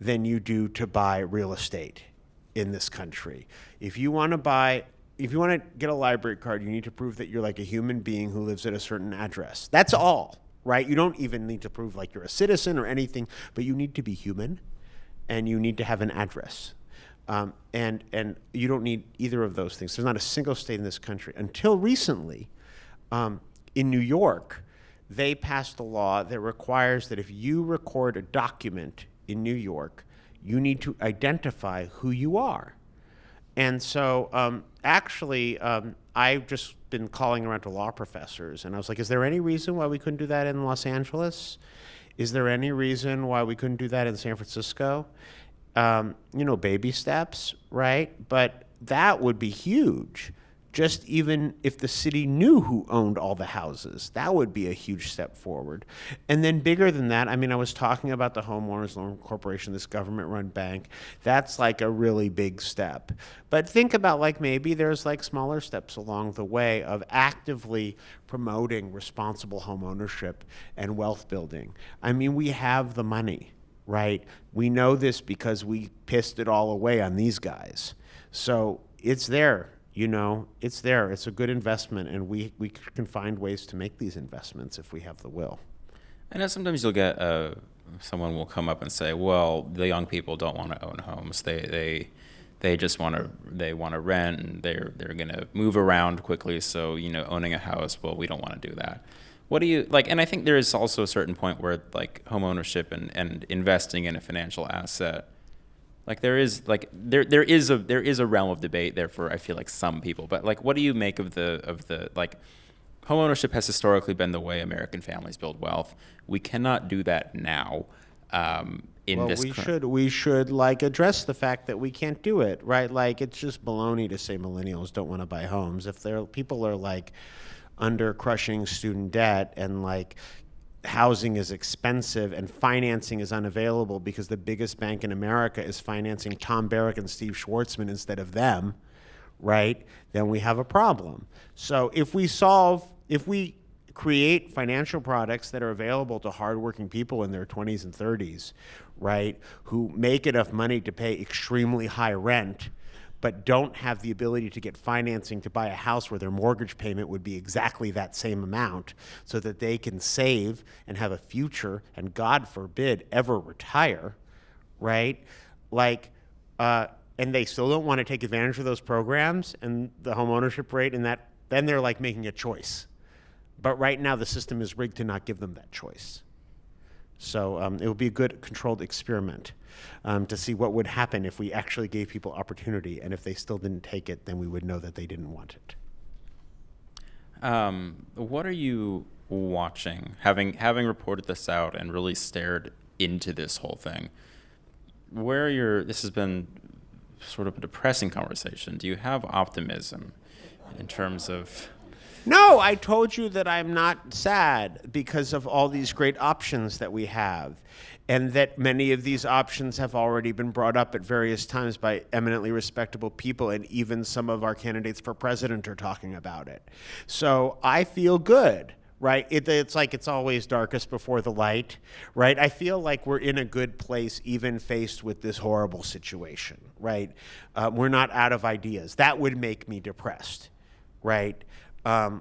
than you do to buy real estate in this country. If you want to get a library card, you need to prove that you're like a human being who lives at a certain address. That's all, right? You don't even need to prove like you're a citizen or anything, but you need to be human and you need to have an address. And you don't need either of those things. There's not a single state in this country. Until recently, in New York, they passed a law that requires that if you record a document in New York, you need to identify who you are. And so actually, I've just been calling around to law professors, and I was like, is there any reason why we couldn't do that in Los Angeles? Is there any reason why we couldn't do that in San Francisco? You know, baby steps, right? But that would be huge. Just even if the city knew who owned all the houses, that would be a huge step forward. And then bigger than that, I mean, I was talking about the Homeowners Loan Corporation, this government-run bank. That's like a really big step. But think about like maybe there's like smaller steps along the way of actively promoting responsible home ownership and wealth building. I mean, we have the money. right? We know this because we pissed it all away on these guys. So it's there, it's there. It's a good investment, and we can find ways to make these investments if we have the will. I know sometimes you'll get someone will come up and say, well, the young people don't want to own homes. They just want to rent, and they're going to move around quickly. So, owning a house, well, we don't want to do that. What do you like? And I think there is also a certain point where like home ownership and investing in a financial asset, like there is a realm of debate there for, I feel like, some people. But like, what do you make of the like, home ownership has historically been the way American families build wealth. We cannot do that now. We should like address the fact that we can't do it, right? Like, it's just baloney to say millennials don't want to buy homes. If people are like under crushing student debt, and like housing is expensive and financing is unavailable because the biggest bank in America is financing Tom Barrack and Steve Schwartzman instead of them, right? Then we have a problem. So if we create financial products that are available to hardworking people in their 20s and 30s, right, who make enough money to pay extremely high rent, but don't have the ability to get financing to buy a house where their mortgage payment would be exactly that same amount, so that they can save and have a future and, God forbid, ever retire, right? Like, and they still don't want to take advantage of those programs and the home ownership rate, and that, then they're like making a choice. But right now the system is rigged to not give them that choice. So it would be a good controlled experiment to see what would happen if we actually gave people opportunity, and if they still didn't take it, then we would know that they didn't want it. What are you watching, having reported this out and really stared into this whole thing? This has been sort of a depressing conversation. Do you have optimism in terms of... No, I told you that I'm not sad because of all these great options that we have, and that many of these options have already been brought up at various times by eminently respectable people, and even some of our candidates for president are talking about it. So I feel good, right? It's like it's always darkest before the light, right? I feel like we're in a good place even faced with this horrible situation, right? We're not out of ideas. That would make me depressed, right?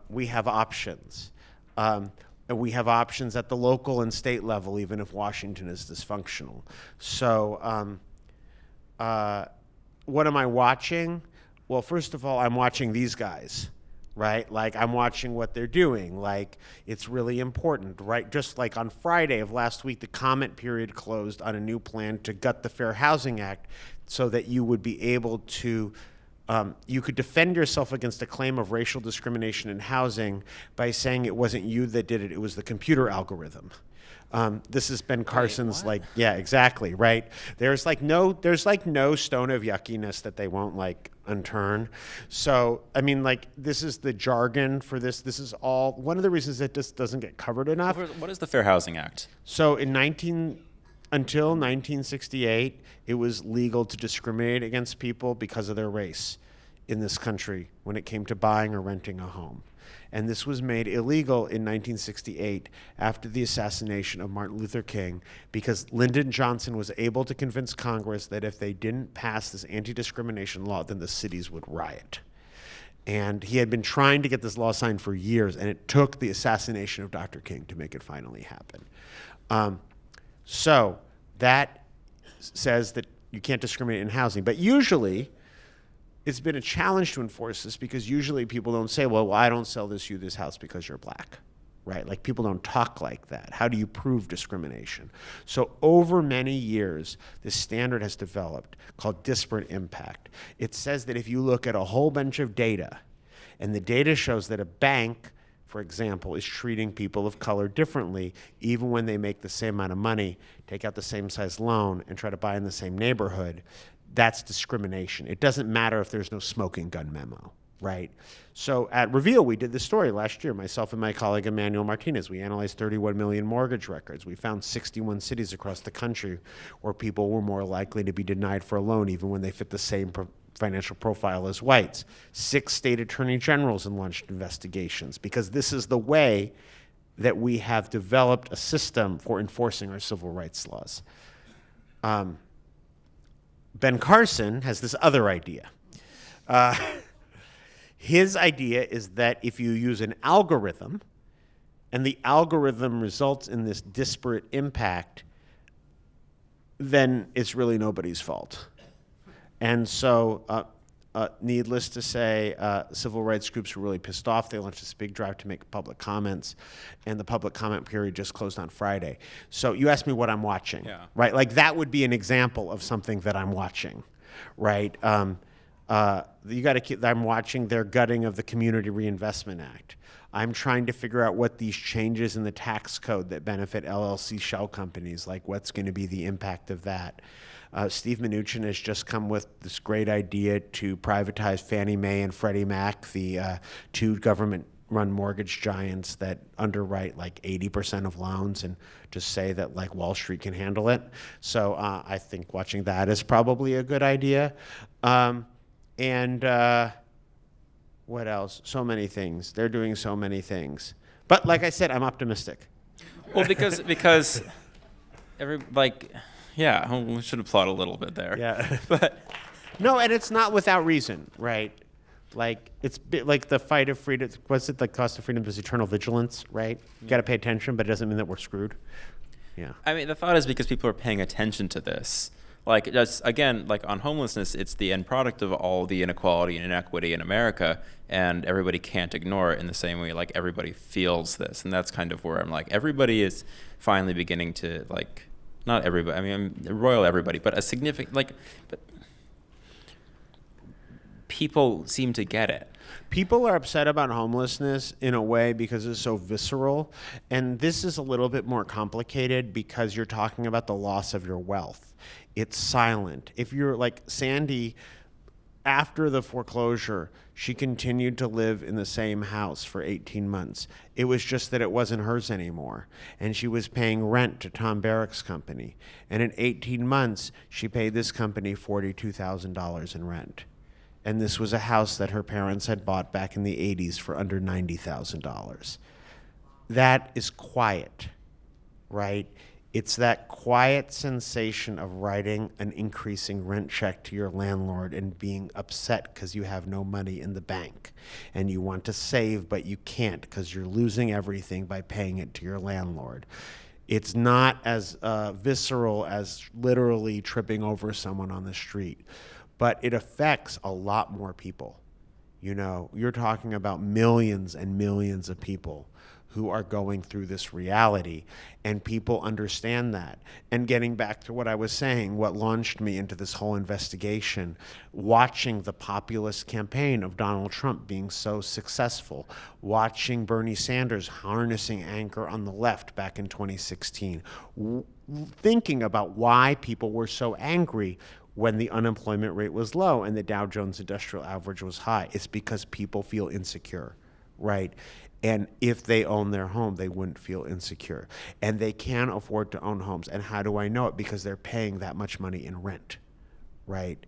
We have options. And we have options at the local and state level, even if Washington is dysfunctional. So what am I watching? Well, first of all, I'm watching these guys, right? Like, I'm watching what they're doing. Like, it's really important, right? Just like on Friday of last week, the comment period closed on a new plan to gut the Fair Housing Act so that you would be able to you could defend yourself against a claim of racial discrimination in housing by saying it wasn't you that did it, it was the computer algorithm. This has been Carson's, yeah, exactly, right? There's no stone of yuckiness that they won't like unturn. So, I mean, like, this is the jargon for this. This is all one of the reasons that this doesn't get covered enough. What is the Fair Housing Act? So until 1968, it was legal to discriminate against people because of their race in this country when it came to buying or renting a home. And this was made illegal in 1968 after the assassination of Martin Luther King, because Lyndon Johnson was able to convince Congress that if they didn't pass this anti-discrimination law, then the cities would riot. And he had been trying to get this law signed for years, and it took the assassination of Dr. King to make it finally happen. So that says that you can't discriminate in housing. But usually, it's been a challenge to enforce this, because usually people don't say, well, I don't sell you this house because you're black, right? Like, people don't talk like that. How do you prove discrimination? So over many years, this standard has developed called disparate impact. It says that if you look at a whole bunch of data, and the data shows that a bank, for example, is treating people of color differently, even when they make the same amount of money, take out the same size loan, and try to buy in the same neighborhood, that's discrimination. It doesn't matter if there's no smoking gun memo, right? So at Reveal, we did this story last year, myself and my colleague Emmanuel Martinez. We analyzed 31 million mortgage records. We found 61 cities across the country where people were more likely to be denied for a loan, even when they fit the same financial profile as whites. 6 state attorney generals have launched investigations, because this is the way that we have developed a system for enforcing our civil rights laws. Ben Carson has this other idea. His idea is that if you use an algorithm and the algorithm results in this disparate impact, then it's really nobody's fault. And so, needless to say, civil rights groups were really pissed off. They launched this big drive to make public comments, and the public comment period just closed on Friday. So you asked me what I'm watching, right? Like that would be an example of something that I'm watching, right? You got to keep. I'm watching their gutting of the Community Reinvestment Act. I'm trying to figure out what these changes in the tax code that benefit LLC shell companies, like what's going to be the impact of that. Steve Mnuchin has just come with this great idea to privatize Fannie Mae and Freddie Mac, the two government-run mortgage giants that underwrite like 80% of loans, and just say that like Wall Street can handle it. So I think watching that is probably a good idea. What else? So many things. They're doing so many things. But like I said, I'm optimistic. Well, because we should applaud a little bit there. Yeah. But no, and it's not without reason, right? Like it's like the fight of freedom. What's it? The cost of freedom is eternal vigilance, right? You got to pay attention, but it doesn't mean that we're screwed. Yeah. I mean, the thought is because people are paying attention to this. Like, just again, like on homelessness, it's the end product of all the inequality and inequity in America, and everybody can't ignore it in the same way. Like everybody feels this, and that's kind of where I'm like, everybody is finally beginning to like, not everybody. I mean, I'm royal everybody, but a significant but people seem to get it. People are upset about homelessness in a way because it's so visceral, and this is a little bit more complicated because you're talking about the loss of your wealth. It's silent. If you're like Sandy, after the foreclosure, she continued to live in the same house for 18 months. It was just that it wasn't hers anymore, and she was paying rent to Tom Barrack's company. And in 18 months, she paid this company $42,000 in rent. And this was a house that her parents had bought back in the 80s for under $90,000. That is quiet, right? It's that quiet sensation of writing an increasing rent check to your landlord and being upset because you have no money in the bank. And you want to save, but you can't because you're losing everything by paying it to your landlord. It's not as visceral as literally tripping over someone on the street, but it affects a lot more people. You know, you're talking about millions and millions of people who are going through this reality, and people understand that. And getting back to what I was saying, what launched me into this whole investigation, watching the populist campaign of Donald Trump being so successful, watching Bernie Sanders harnessing anger on the left back in 2016, thinking about why people were so angry when the unemployment rate was low and the Dow Jones Industrial Average was high. It's because people feel insecure, right? And if they own their home, they wouldn't feel insecure. And they can afford to own homes. And how do I know it? Because they're paying that much money in rent, right?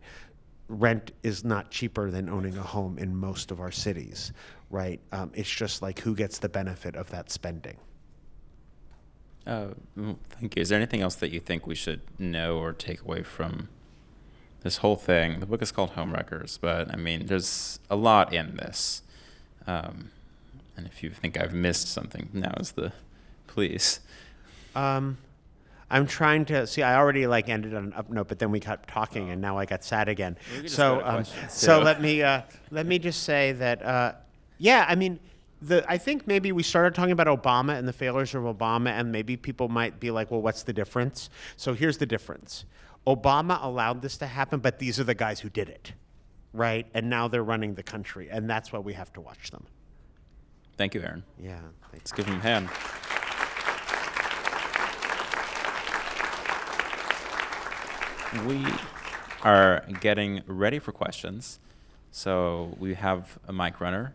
Rent is not cheaper than owning a home in most of our cities, right? It's just like who gets the benefit of that spending. Thank you. Is there anything else that you think we should know or take away from this whole thing? The book is called Homewreckers, but I mean, there's a lot in this. And if you think I've missed something, now is the please. I'm trying to see. I already like ended on an up note, but then we kept talking, and now I got sad again. So let me just say that I mean, I think maybe we started talking about Obama and the failures of Obama, and maybe people might be like, well, what's the difference? So here's the difference. Obama allowed this to happen, but these are the guys who did it, right? And now they're running the country, and that's why we have to watch them. Thank you, Aaron. Yeah. Let's give him a hand. We are getting ready for questions. So we have a mic runner,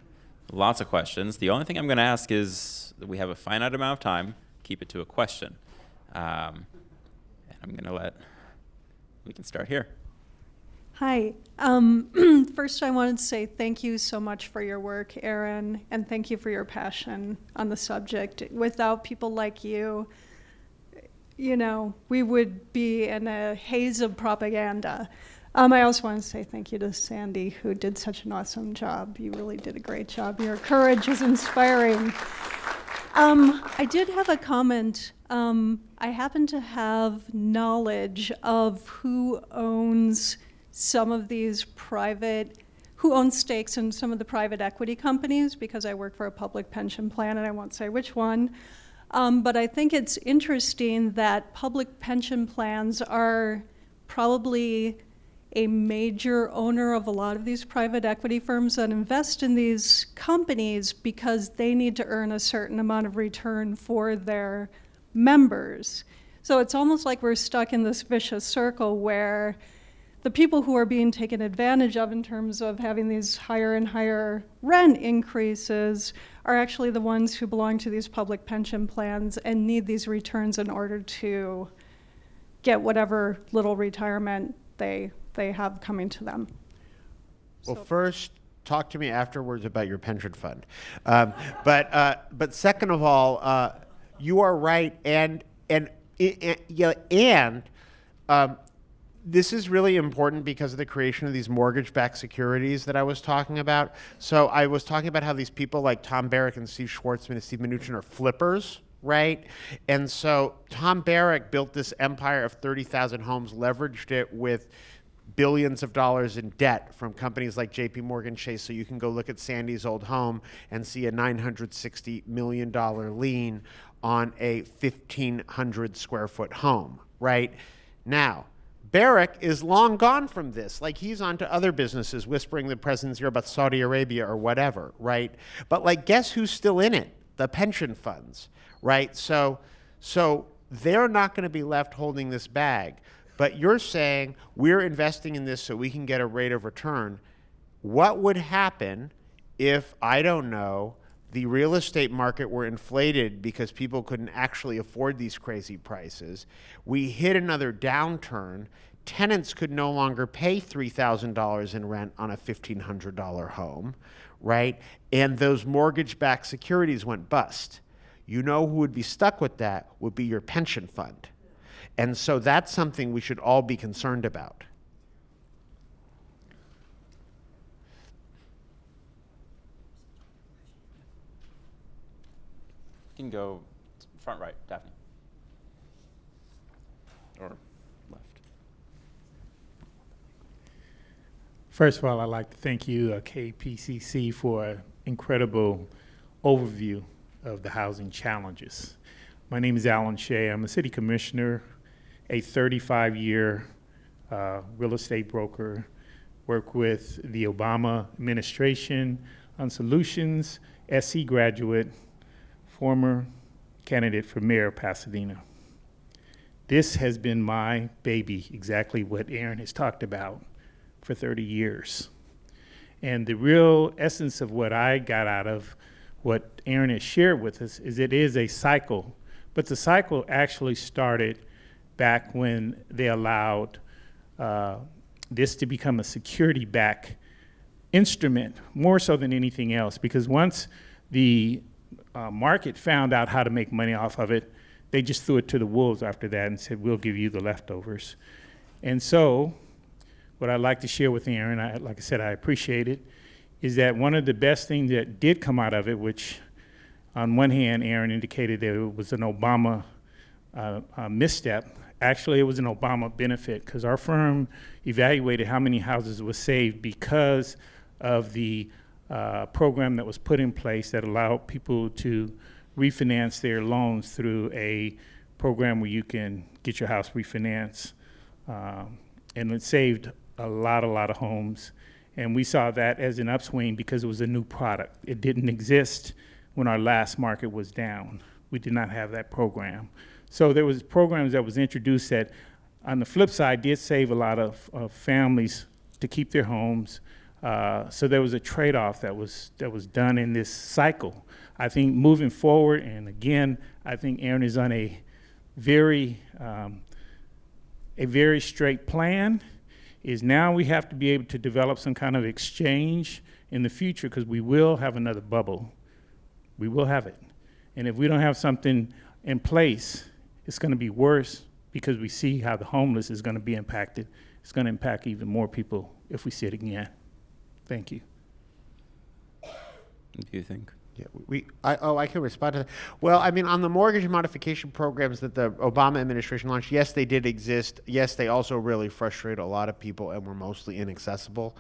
lots of questions. The only thing I'm going to ask is that we have a finite amount of time. Keep it to a question. And I'm going to we can start here. Hi. First, I wanted to say thank you so much for your work, Aaron, and thank you for your passion on the subject. Without people like you, we would be in a haze of propaganda. I also want to say thank you to Sandy, who did such an awesome job. You really did a great job. Your courage is inspiring. I did have a comment. I happen to have knowledge of who owns some of these who owns stakes in some of the private equity companies, because I work for a public pension plan, and I won't say which one. But I think it's interesting that public pension plans are probably a major owner of a lot of these private equity firms that invest in these companies because they need to earn a certain amount of return for their members. So it's almost like we're stuck in this vicious circle where the people who are being taken advantage of in terms of having these higher and higher rent increases are actually the ones who belong to these public pension plans and need these returns in order to get whatever little retirement they have coming to them. Well, first, talk to me afterwards about your pension fund. But second of all, you are right, and this is really important because of the creation of these mortgage-backed securities that I was talking about. So I was talking about how these people like Tom Barrack and Steve Schwartzman and Steve Mnuchin are flippers, right? And so Tom Barrack built this empire of 30,000 homes, leveraged it with billions of dollars in debt from companies like JP Morgan Chase. So you can go look at Sandy's old home and see a $960 million lien on a 1,500 square foot home, right? Now, Barrack is long gone from this. Like, he's on to other businesses, whispering the president's ear about Saudi Arabia or whatever, right? But like, guess who's still in it? The pension funds, right? So they're not going to be left holding this bag. But you're saying we're investing in this so we can get a rate of return. What would happen if, I don't know, the real estate market were inflated because people couldn't actually afford these crazy prices? We hit another downturn. Tenants could no longer pay $3,000 in rent on a $1,500 home, right? And those mortgage-backed securities went bust. You know who would be stuck with that would be your pension fund. And so that's something we should all be concerned about. You can go front right, Daphne. Or left. First of all, I'd like to thank you, KPCC, for an incredible overview of the housing challenges. My name is Alan Shea. I'm a city commissioner, a 35-year real estate broker, work with the Obama administration on solutions, SC graduate, former candidate for mayor of Pasadena. This has been my baby, exactly what Aaron has talked about for 30 years. And the real essence of what I got out of what Aaron has shared with us is it is a cycle, but the cycle actually started back when they allowed this to become a security-backed instrument, more so than anything else, because once the market found out how to make money off of it, they just threw it to the wolves after that and said, we'll give you the leftovers. And so what I'd like to share with Aaron, like I said, I appreciate it, is that one of the best things that did come out of it, which on one hand, Aaron indicated that it was an Obama misstep. Actually, it was an Obama benefit because our firm evaluated how many houses were saved because of the program that was put in place that allowed people to refinance their loans through a program where you can get your house refinanced. And it saved a lot of homes. And we saw that as an upswing because it was a new product. It didn't exist when our last market was down. We did not have that program. So there was programs that was introduced that, on the flip side, did save a lot of families to keep their homes. So there was a trade-off that was done in this cycle. I think moving forward, and again, I think Aaron is on a very straight plan, is now we have to be able to develop some kind of exchange in the future because we will have another bubble. We will have it. And if we don't have something in place, It's going to be worse because we see how the homeless is going to be impacted. It's going to impact even more people if we see it again. Thank you. What do you think? Yeah, I can respond to that. Well, I mean, on the mortgage modification programs that the Obama administration launched, yes, they did exist. Yes, they also really frustrated a lot of people and were mostly inaccessible.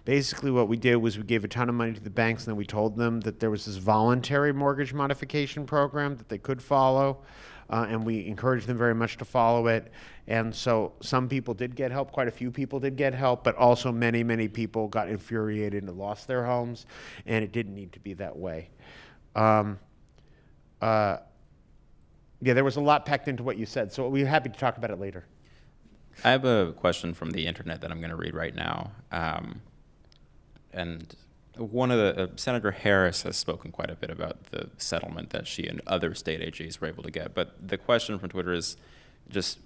Basically, what we did was we gave a ton of money to the banks, and then we told them that there was this voluntary mortgage modification program that they could follow, and we encouraged them very much to follow it. And so some people did get help, quite a few people did get help, but also many, many people got infuriated and lost their homes, and it didn't need to be that way. Yeah, there was a lot packed into what you said, so we're happy to talk about it later. I have a question from the internet that I'm going to read right now. And one of the, Senator Harris has spoken quite a bit about the settlement that she and other state AGs were able to get. But the question from Twitter is it just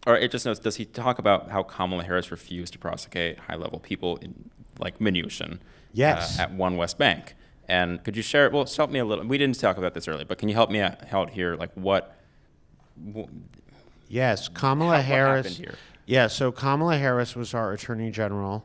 notes, does he talk about how Kamala Harris refused to prosecute high-level people in, like Mnuchin Yes. at One West Bank? And could you share, well, help me a little, we didn't talk about this earlier, but can you help me out here, like what Yes, Kamala what Harris. happened here? Yeah, so Kamala Harris was our Attorney General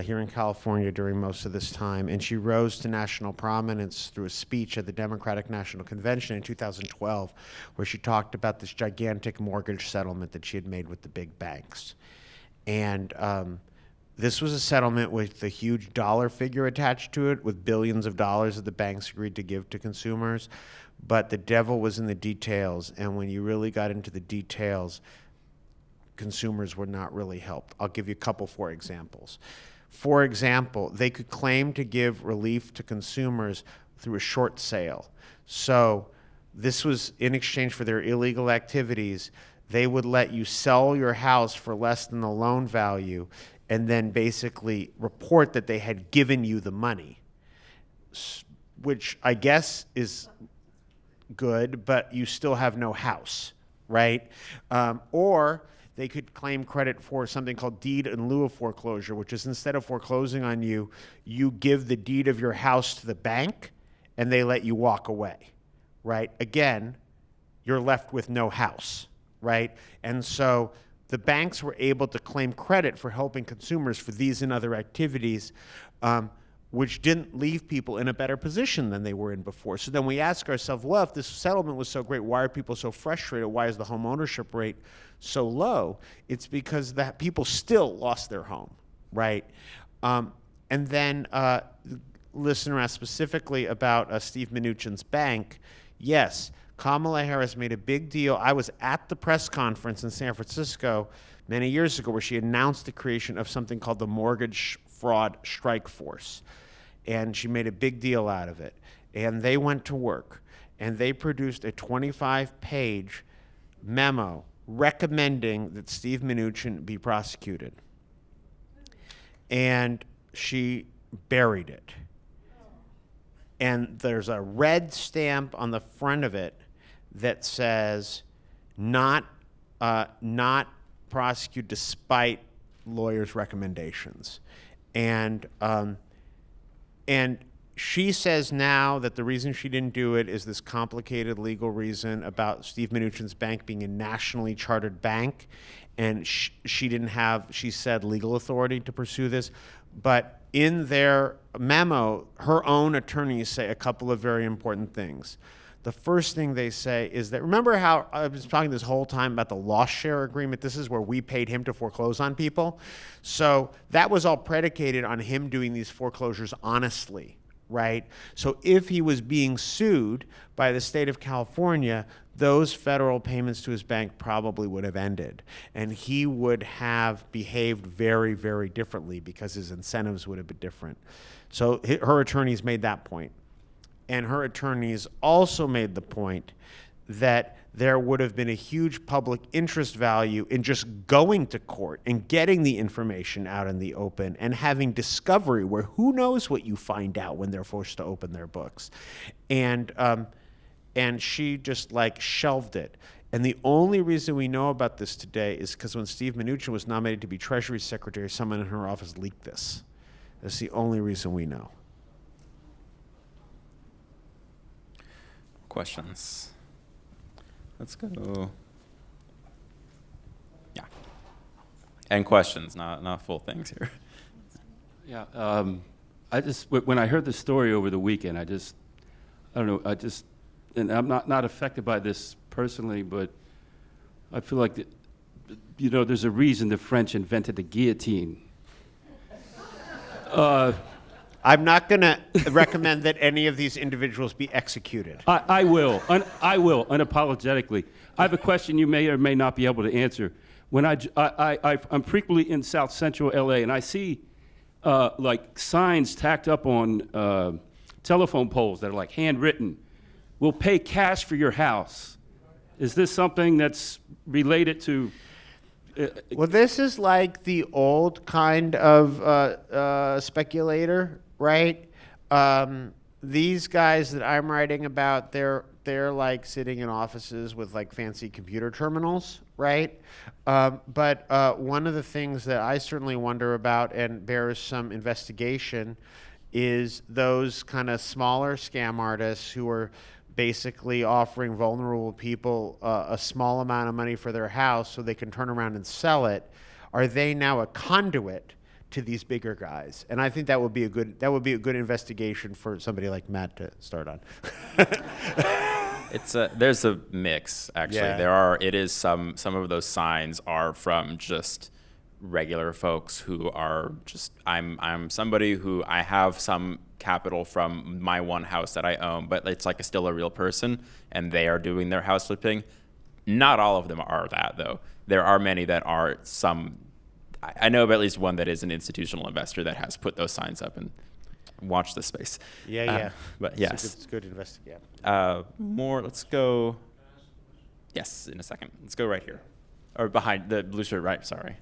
here in California during most of this time, and she rose to national prominence through a speech at the Democratic National Convention in 2012, where she talked about this gigantic mortgage settlement that she had made with the big banks. And this was a settlement with a huge dollar figure attached to it, with billions of dollars that the banks agreed to give to consumers. But the devil was in the details, and when you really got into the details, consumers were not really helped. I'll give you a couple for examples. For example, they could claim to give relief to consumers through a short sale. So this was in exchange for their illegal activities. They would let you sell your house for less than the loan value and then basically report that they had given you the money, which I guess is good, but you still have no house, right? Or they could claim credit for something called deed in lieu of foreclosure, which is instead of foreclosing on you, you give the deed of your house to the bank and they let you walk away, right? Again, you're left with no house, right? And so the banks were able to claim credit for helping consumers for these and other activities, which didn't leave people in a better position than they were in before. So then we ask ourselves, well, if this settlement was so great, why are people so frustrated? Why is the home ownership rate so low? It's because that people still lost their home, right? And then the listener asked specifically about Steve Mnuchin's bank. Yes, Kamala Harris made a big deal. I was at the press conference in San Francisco many years ago where she announced the creation of something called the Mortgage Fraud Strike Force. And she made a big deal out of it. And they went to work, and they produced a 25-page memo recommending that Steve Mnuchin be prosecuted. And she buried it. And there's a red stamp on the front of it that says, not prosecute despite lawyers' recommendations. And she says now that the reason she didn't do it is this complicated legal reason about Steve Mnuchin's bank being a nationally chartered bank, and she didn't have, she said, legal authority to pursue this. But in their memo, her own attorneys say a couple of very important things. The first thing they say is that, remember how I was talking this whole time about the loss share agreement? This is where we paid him to foreclose on people. So that was all predicated on him doing these foreclosures honestly, right? So if he was being sued by the state of California, those federal payments to his bank probably would have ended. And he would have behaved very, very differently because his incentives would have been different. So her attorneys made that point. And her attorneys also made the point that there would have been a huge public interest value in just going to court and getting the information out in the open and having discovery where who knows what you find out when they're forced to open their books. And she just like shelved it. And the only reason we know about this today is because when Steve Mnuchin was nominated to be Treasury Secretary, someone in her office leaked this. That's the only reason we know. Questions? Let's go And questions, not full things here. Yeah, when I heard the story over the weekend, I don't know, and I'm not affected by this personally, but I feel like, there's a reason the French invented the guillotine. I'm not going to recommend that any of these individuals be executed. I will unapologetically. I have a question you may or may not be able to answer. When I'm frequently in South Central LA, and I see like signs tacked up on telephone poles that are like handwritten. We'll pay cash for your house. Is this something that's related to? Well, this is like the old kind of speculator, right? These guys that I'm writing about, they're like sitting in offices with like fancy computer terminals, right? But one of the things that I certainly wonder about and bears some investigation is those kind of smaller scam artists who are basically offering vulnerable people a small amount of money for their house so they can turn around and sell it. Are they now a conduit to these bigger guys? And I think that would be a good investigation for somebody like Matt to start on. There's a mix, actually. Yeah. Some of those signs are from just regular folks who are just, I'm somebody who I have some capital from my one house that I own, but it's like still a real person, and they are doing their house flipping. Not all of them are that, though. There are many that are some. I know of at least one that is an institutional investor that has put those signs up and watch the space. Yeah. But yes. It's good to investigate. Let's go. Yes, in a second. Let's go right here. Or behind the blue shirt, right? Sorry.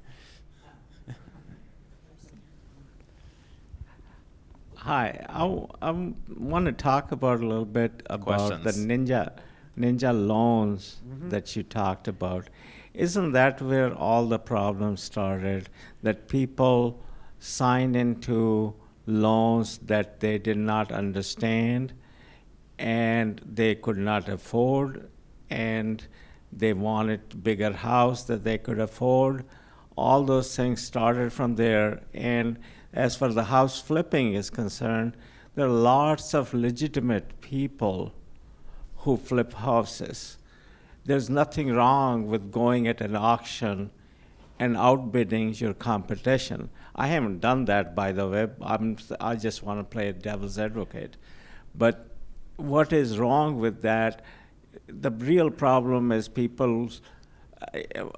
Hi, I want to talk about a little bit about Questions. the ninja loans that you talked about. Isn't that where all the problems started? That people signed into loans that they did not understand and they could not afford, and they wanted bigger house that they could afford. All those things started from there. And as far as the house flipping is concerned, there are lots of legitimate people who flip houses. There's nothing wrong with going at an auction and outbidding your competition. I haven't done that, by the way. I just want to play devil's advocate. But what is wrong with that? The real problem is people's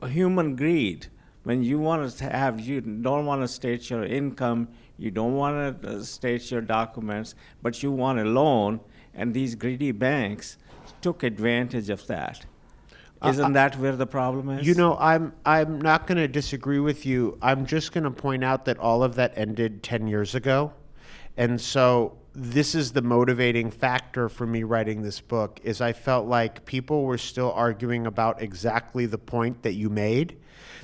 human greed. When you want to have, you don't want to state your income, you don't want to state your documents, but you want a loan, and these greedy banks took advantage of that. Isn't that where the problem is? You know, I'm not going to disagree with you. I'm just going to point out that all of that ended 10 years ago. And so this is the motivating factor for me writing this book, is I felt like people were still arguing about exactly the point that you made,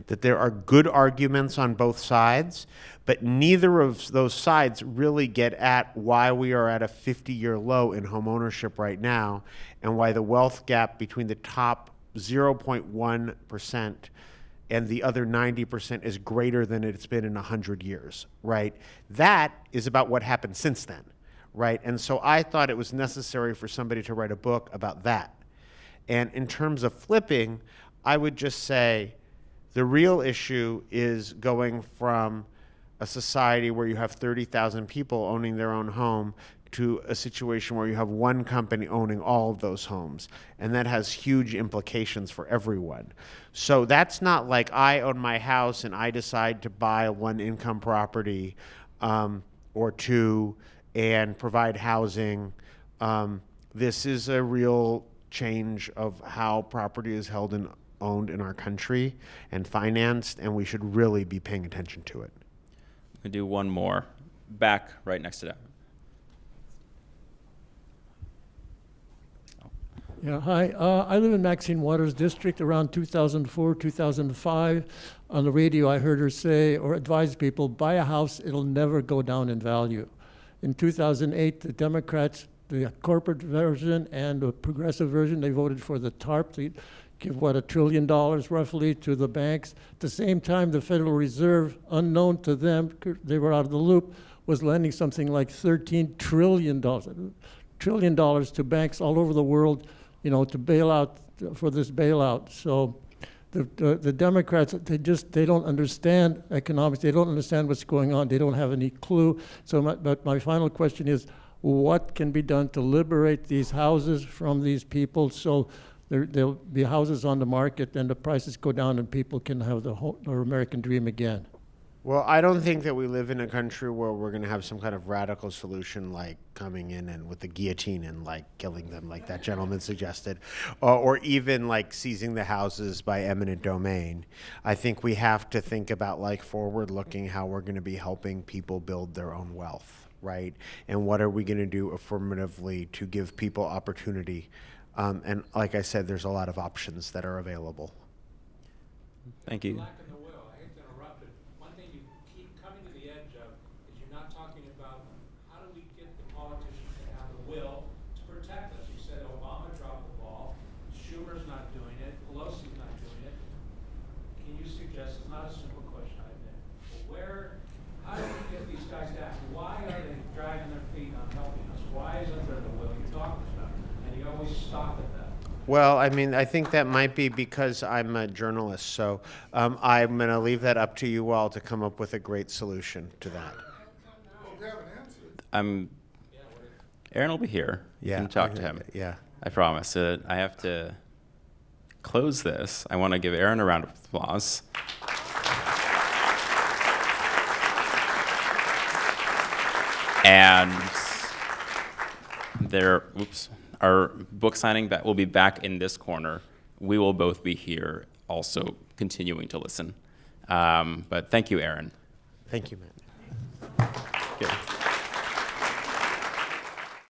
that there are good arguments on both sides, but neither of those sides really get at why we are at a 50-year low in homeownership right now, and why the wealth gap between the top 0.1% and the other 90% is greater than it's been in 100 years, right? That is about what happened since then, right? And so I thought it was necessary for somebody to write a book about that. And in terms of flipping, I would just say the real issue is going from a society where you have 30,000 people owning their own home to a situation where you have one company owning all of those homes. And that has huge implications for everyone. So that's not like I own my house and I decide to buy a one-income property or two and provide housing. This is a real change of how property is held and owned in our country and financed, and we should really be paying attention to it. We'll do one more. Back right next to that. Yeah, hi. I live in Maxine Waters District around 2004, 2005. On the radio, I heard her say or advise people, buy a house, it'll never go down in value. In 2008, the Democrats the corporate version and the progressive version. They voted for the TARP to give, what, $1 trillion roughly to the banks. At the same time, the Federal Reserve, unknown to them, they were out of the loop, was lending something like $13 trillion to banks all over the world, you know, to bail out, for this bailout. So the Democrats, they don't understand economics. They don't understand what's going on. They don't have any clue. So but my final question is, what can be done to liberate these houses from these people so there'll be houses on the market and the prices go down and people can have their American dream again? Well, I don't think that we live in a country where we're going to have some kind of radical solution like coming in and with the guillotine and like killing them like that gentleman suggested, or even like seizing the houses by eminent domain. I think we have to think about like forward looking how we're going to be helping people build their own wealth, right? And what are we going to do affirmatively to give people opportunity? And like I said, there's a lot of options that are available. Thank you. Lack in the will. I hate to interrupt it. One thing you keep coming to the edge of is you're not talking about how do we get the politicians to have the will to protect us. You said Obama dropped the ball, Schumer's not doing it, Pelosi's not doing it. Can you suggest, it's not a simple question, I admit, but how do we get these guys to act? Why are they dragging their feet on helping us? Why isn't there the will you talk about? And you always stop at that. Well, I mean, I think that might be because I'm a journalist, so I'm going to leave that up to you all to come up with a great solution to that. Aaron will be here. You can talk to him. Yeah. I promise. I have to close this. I want to give Aaron a round of applause. And our book signing will be back in this corner. We will both be here also continuing to listen. But thank you, Aaron. Thank you, Matt. Good.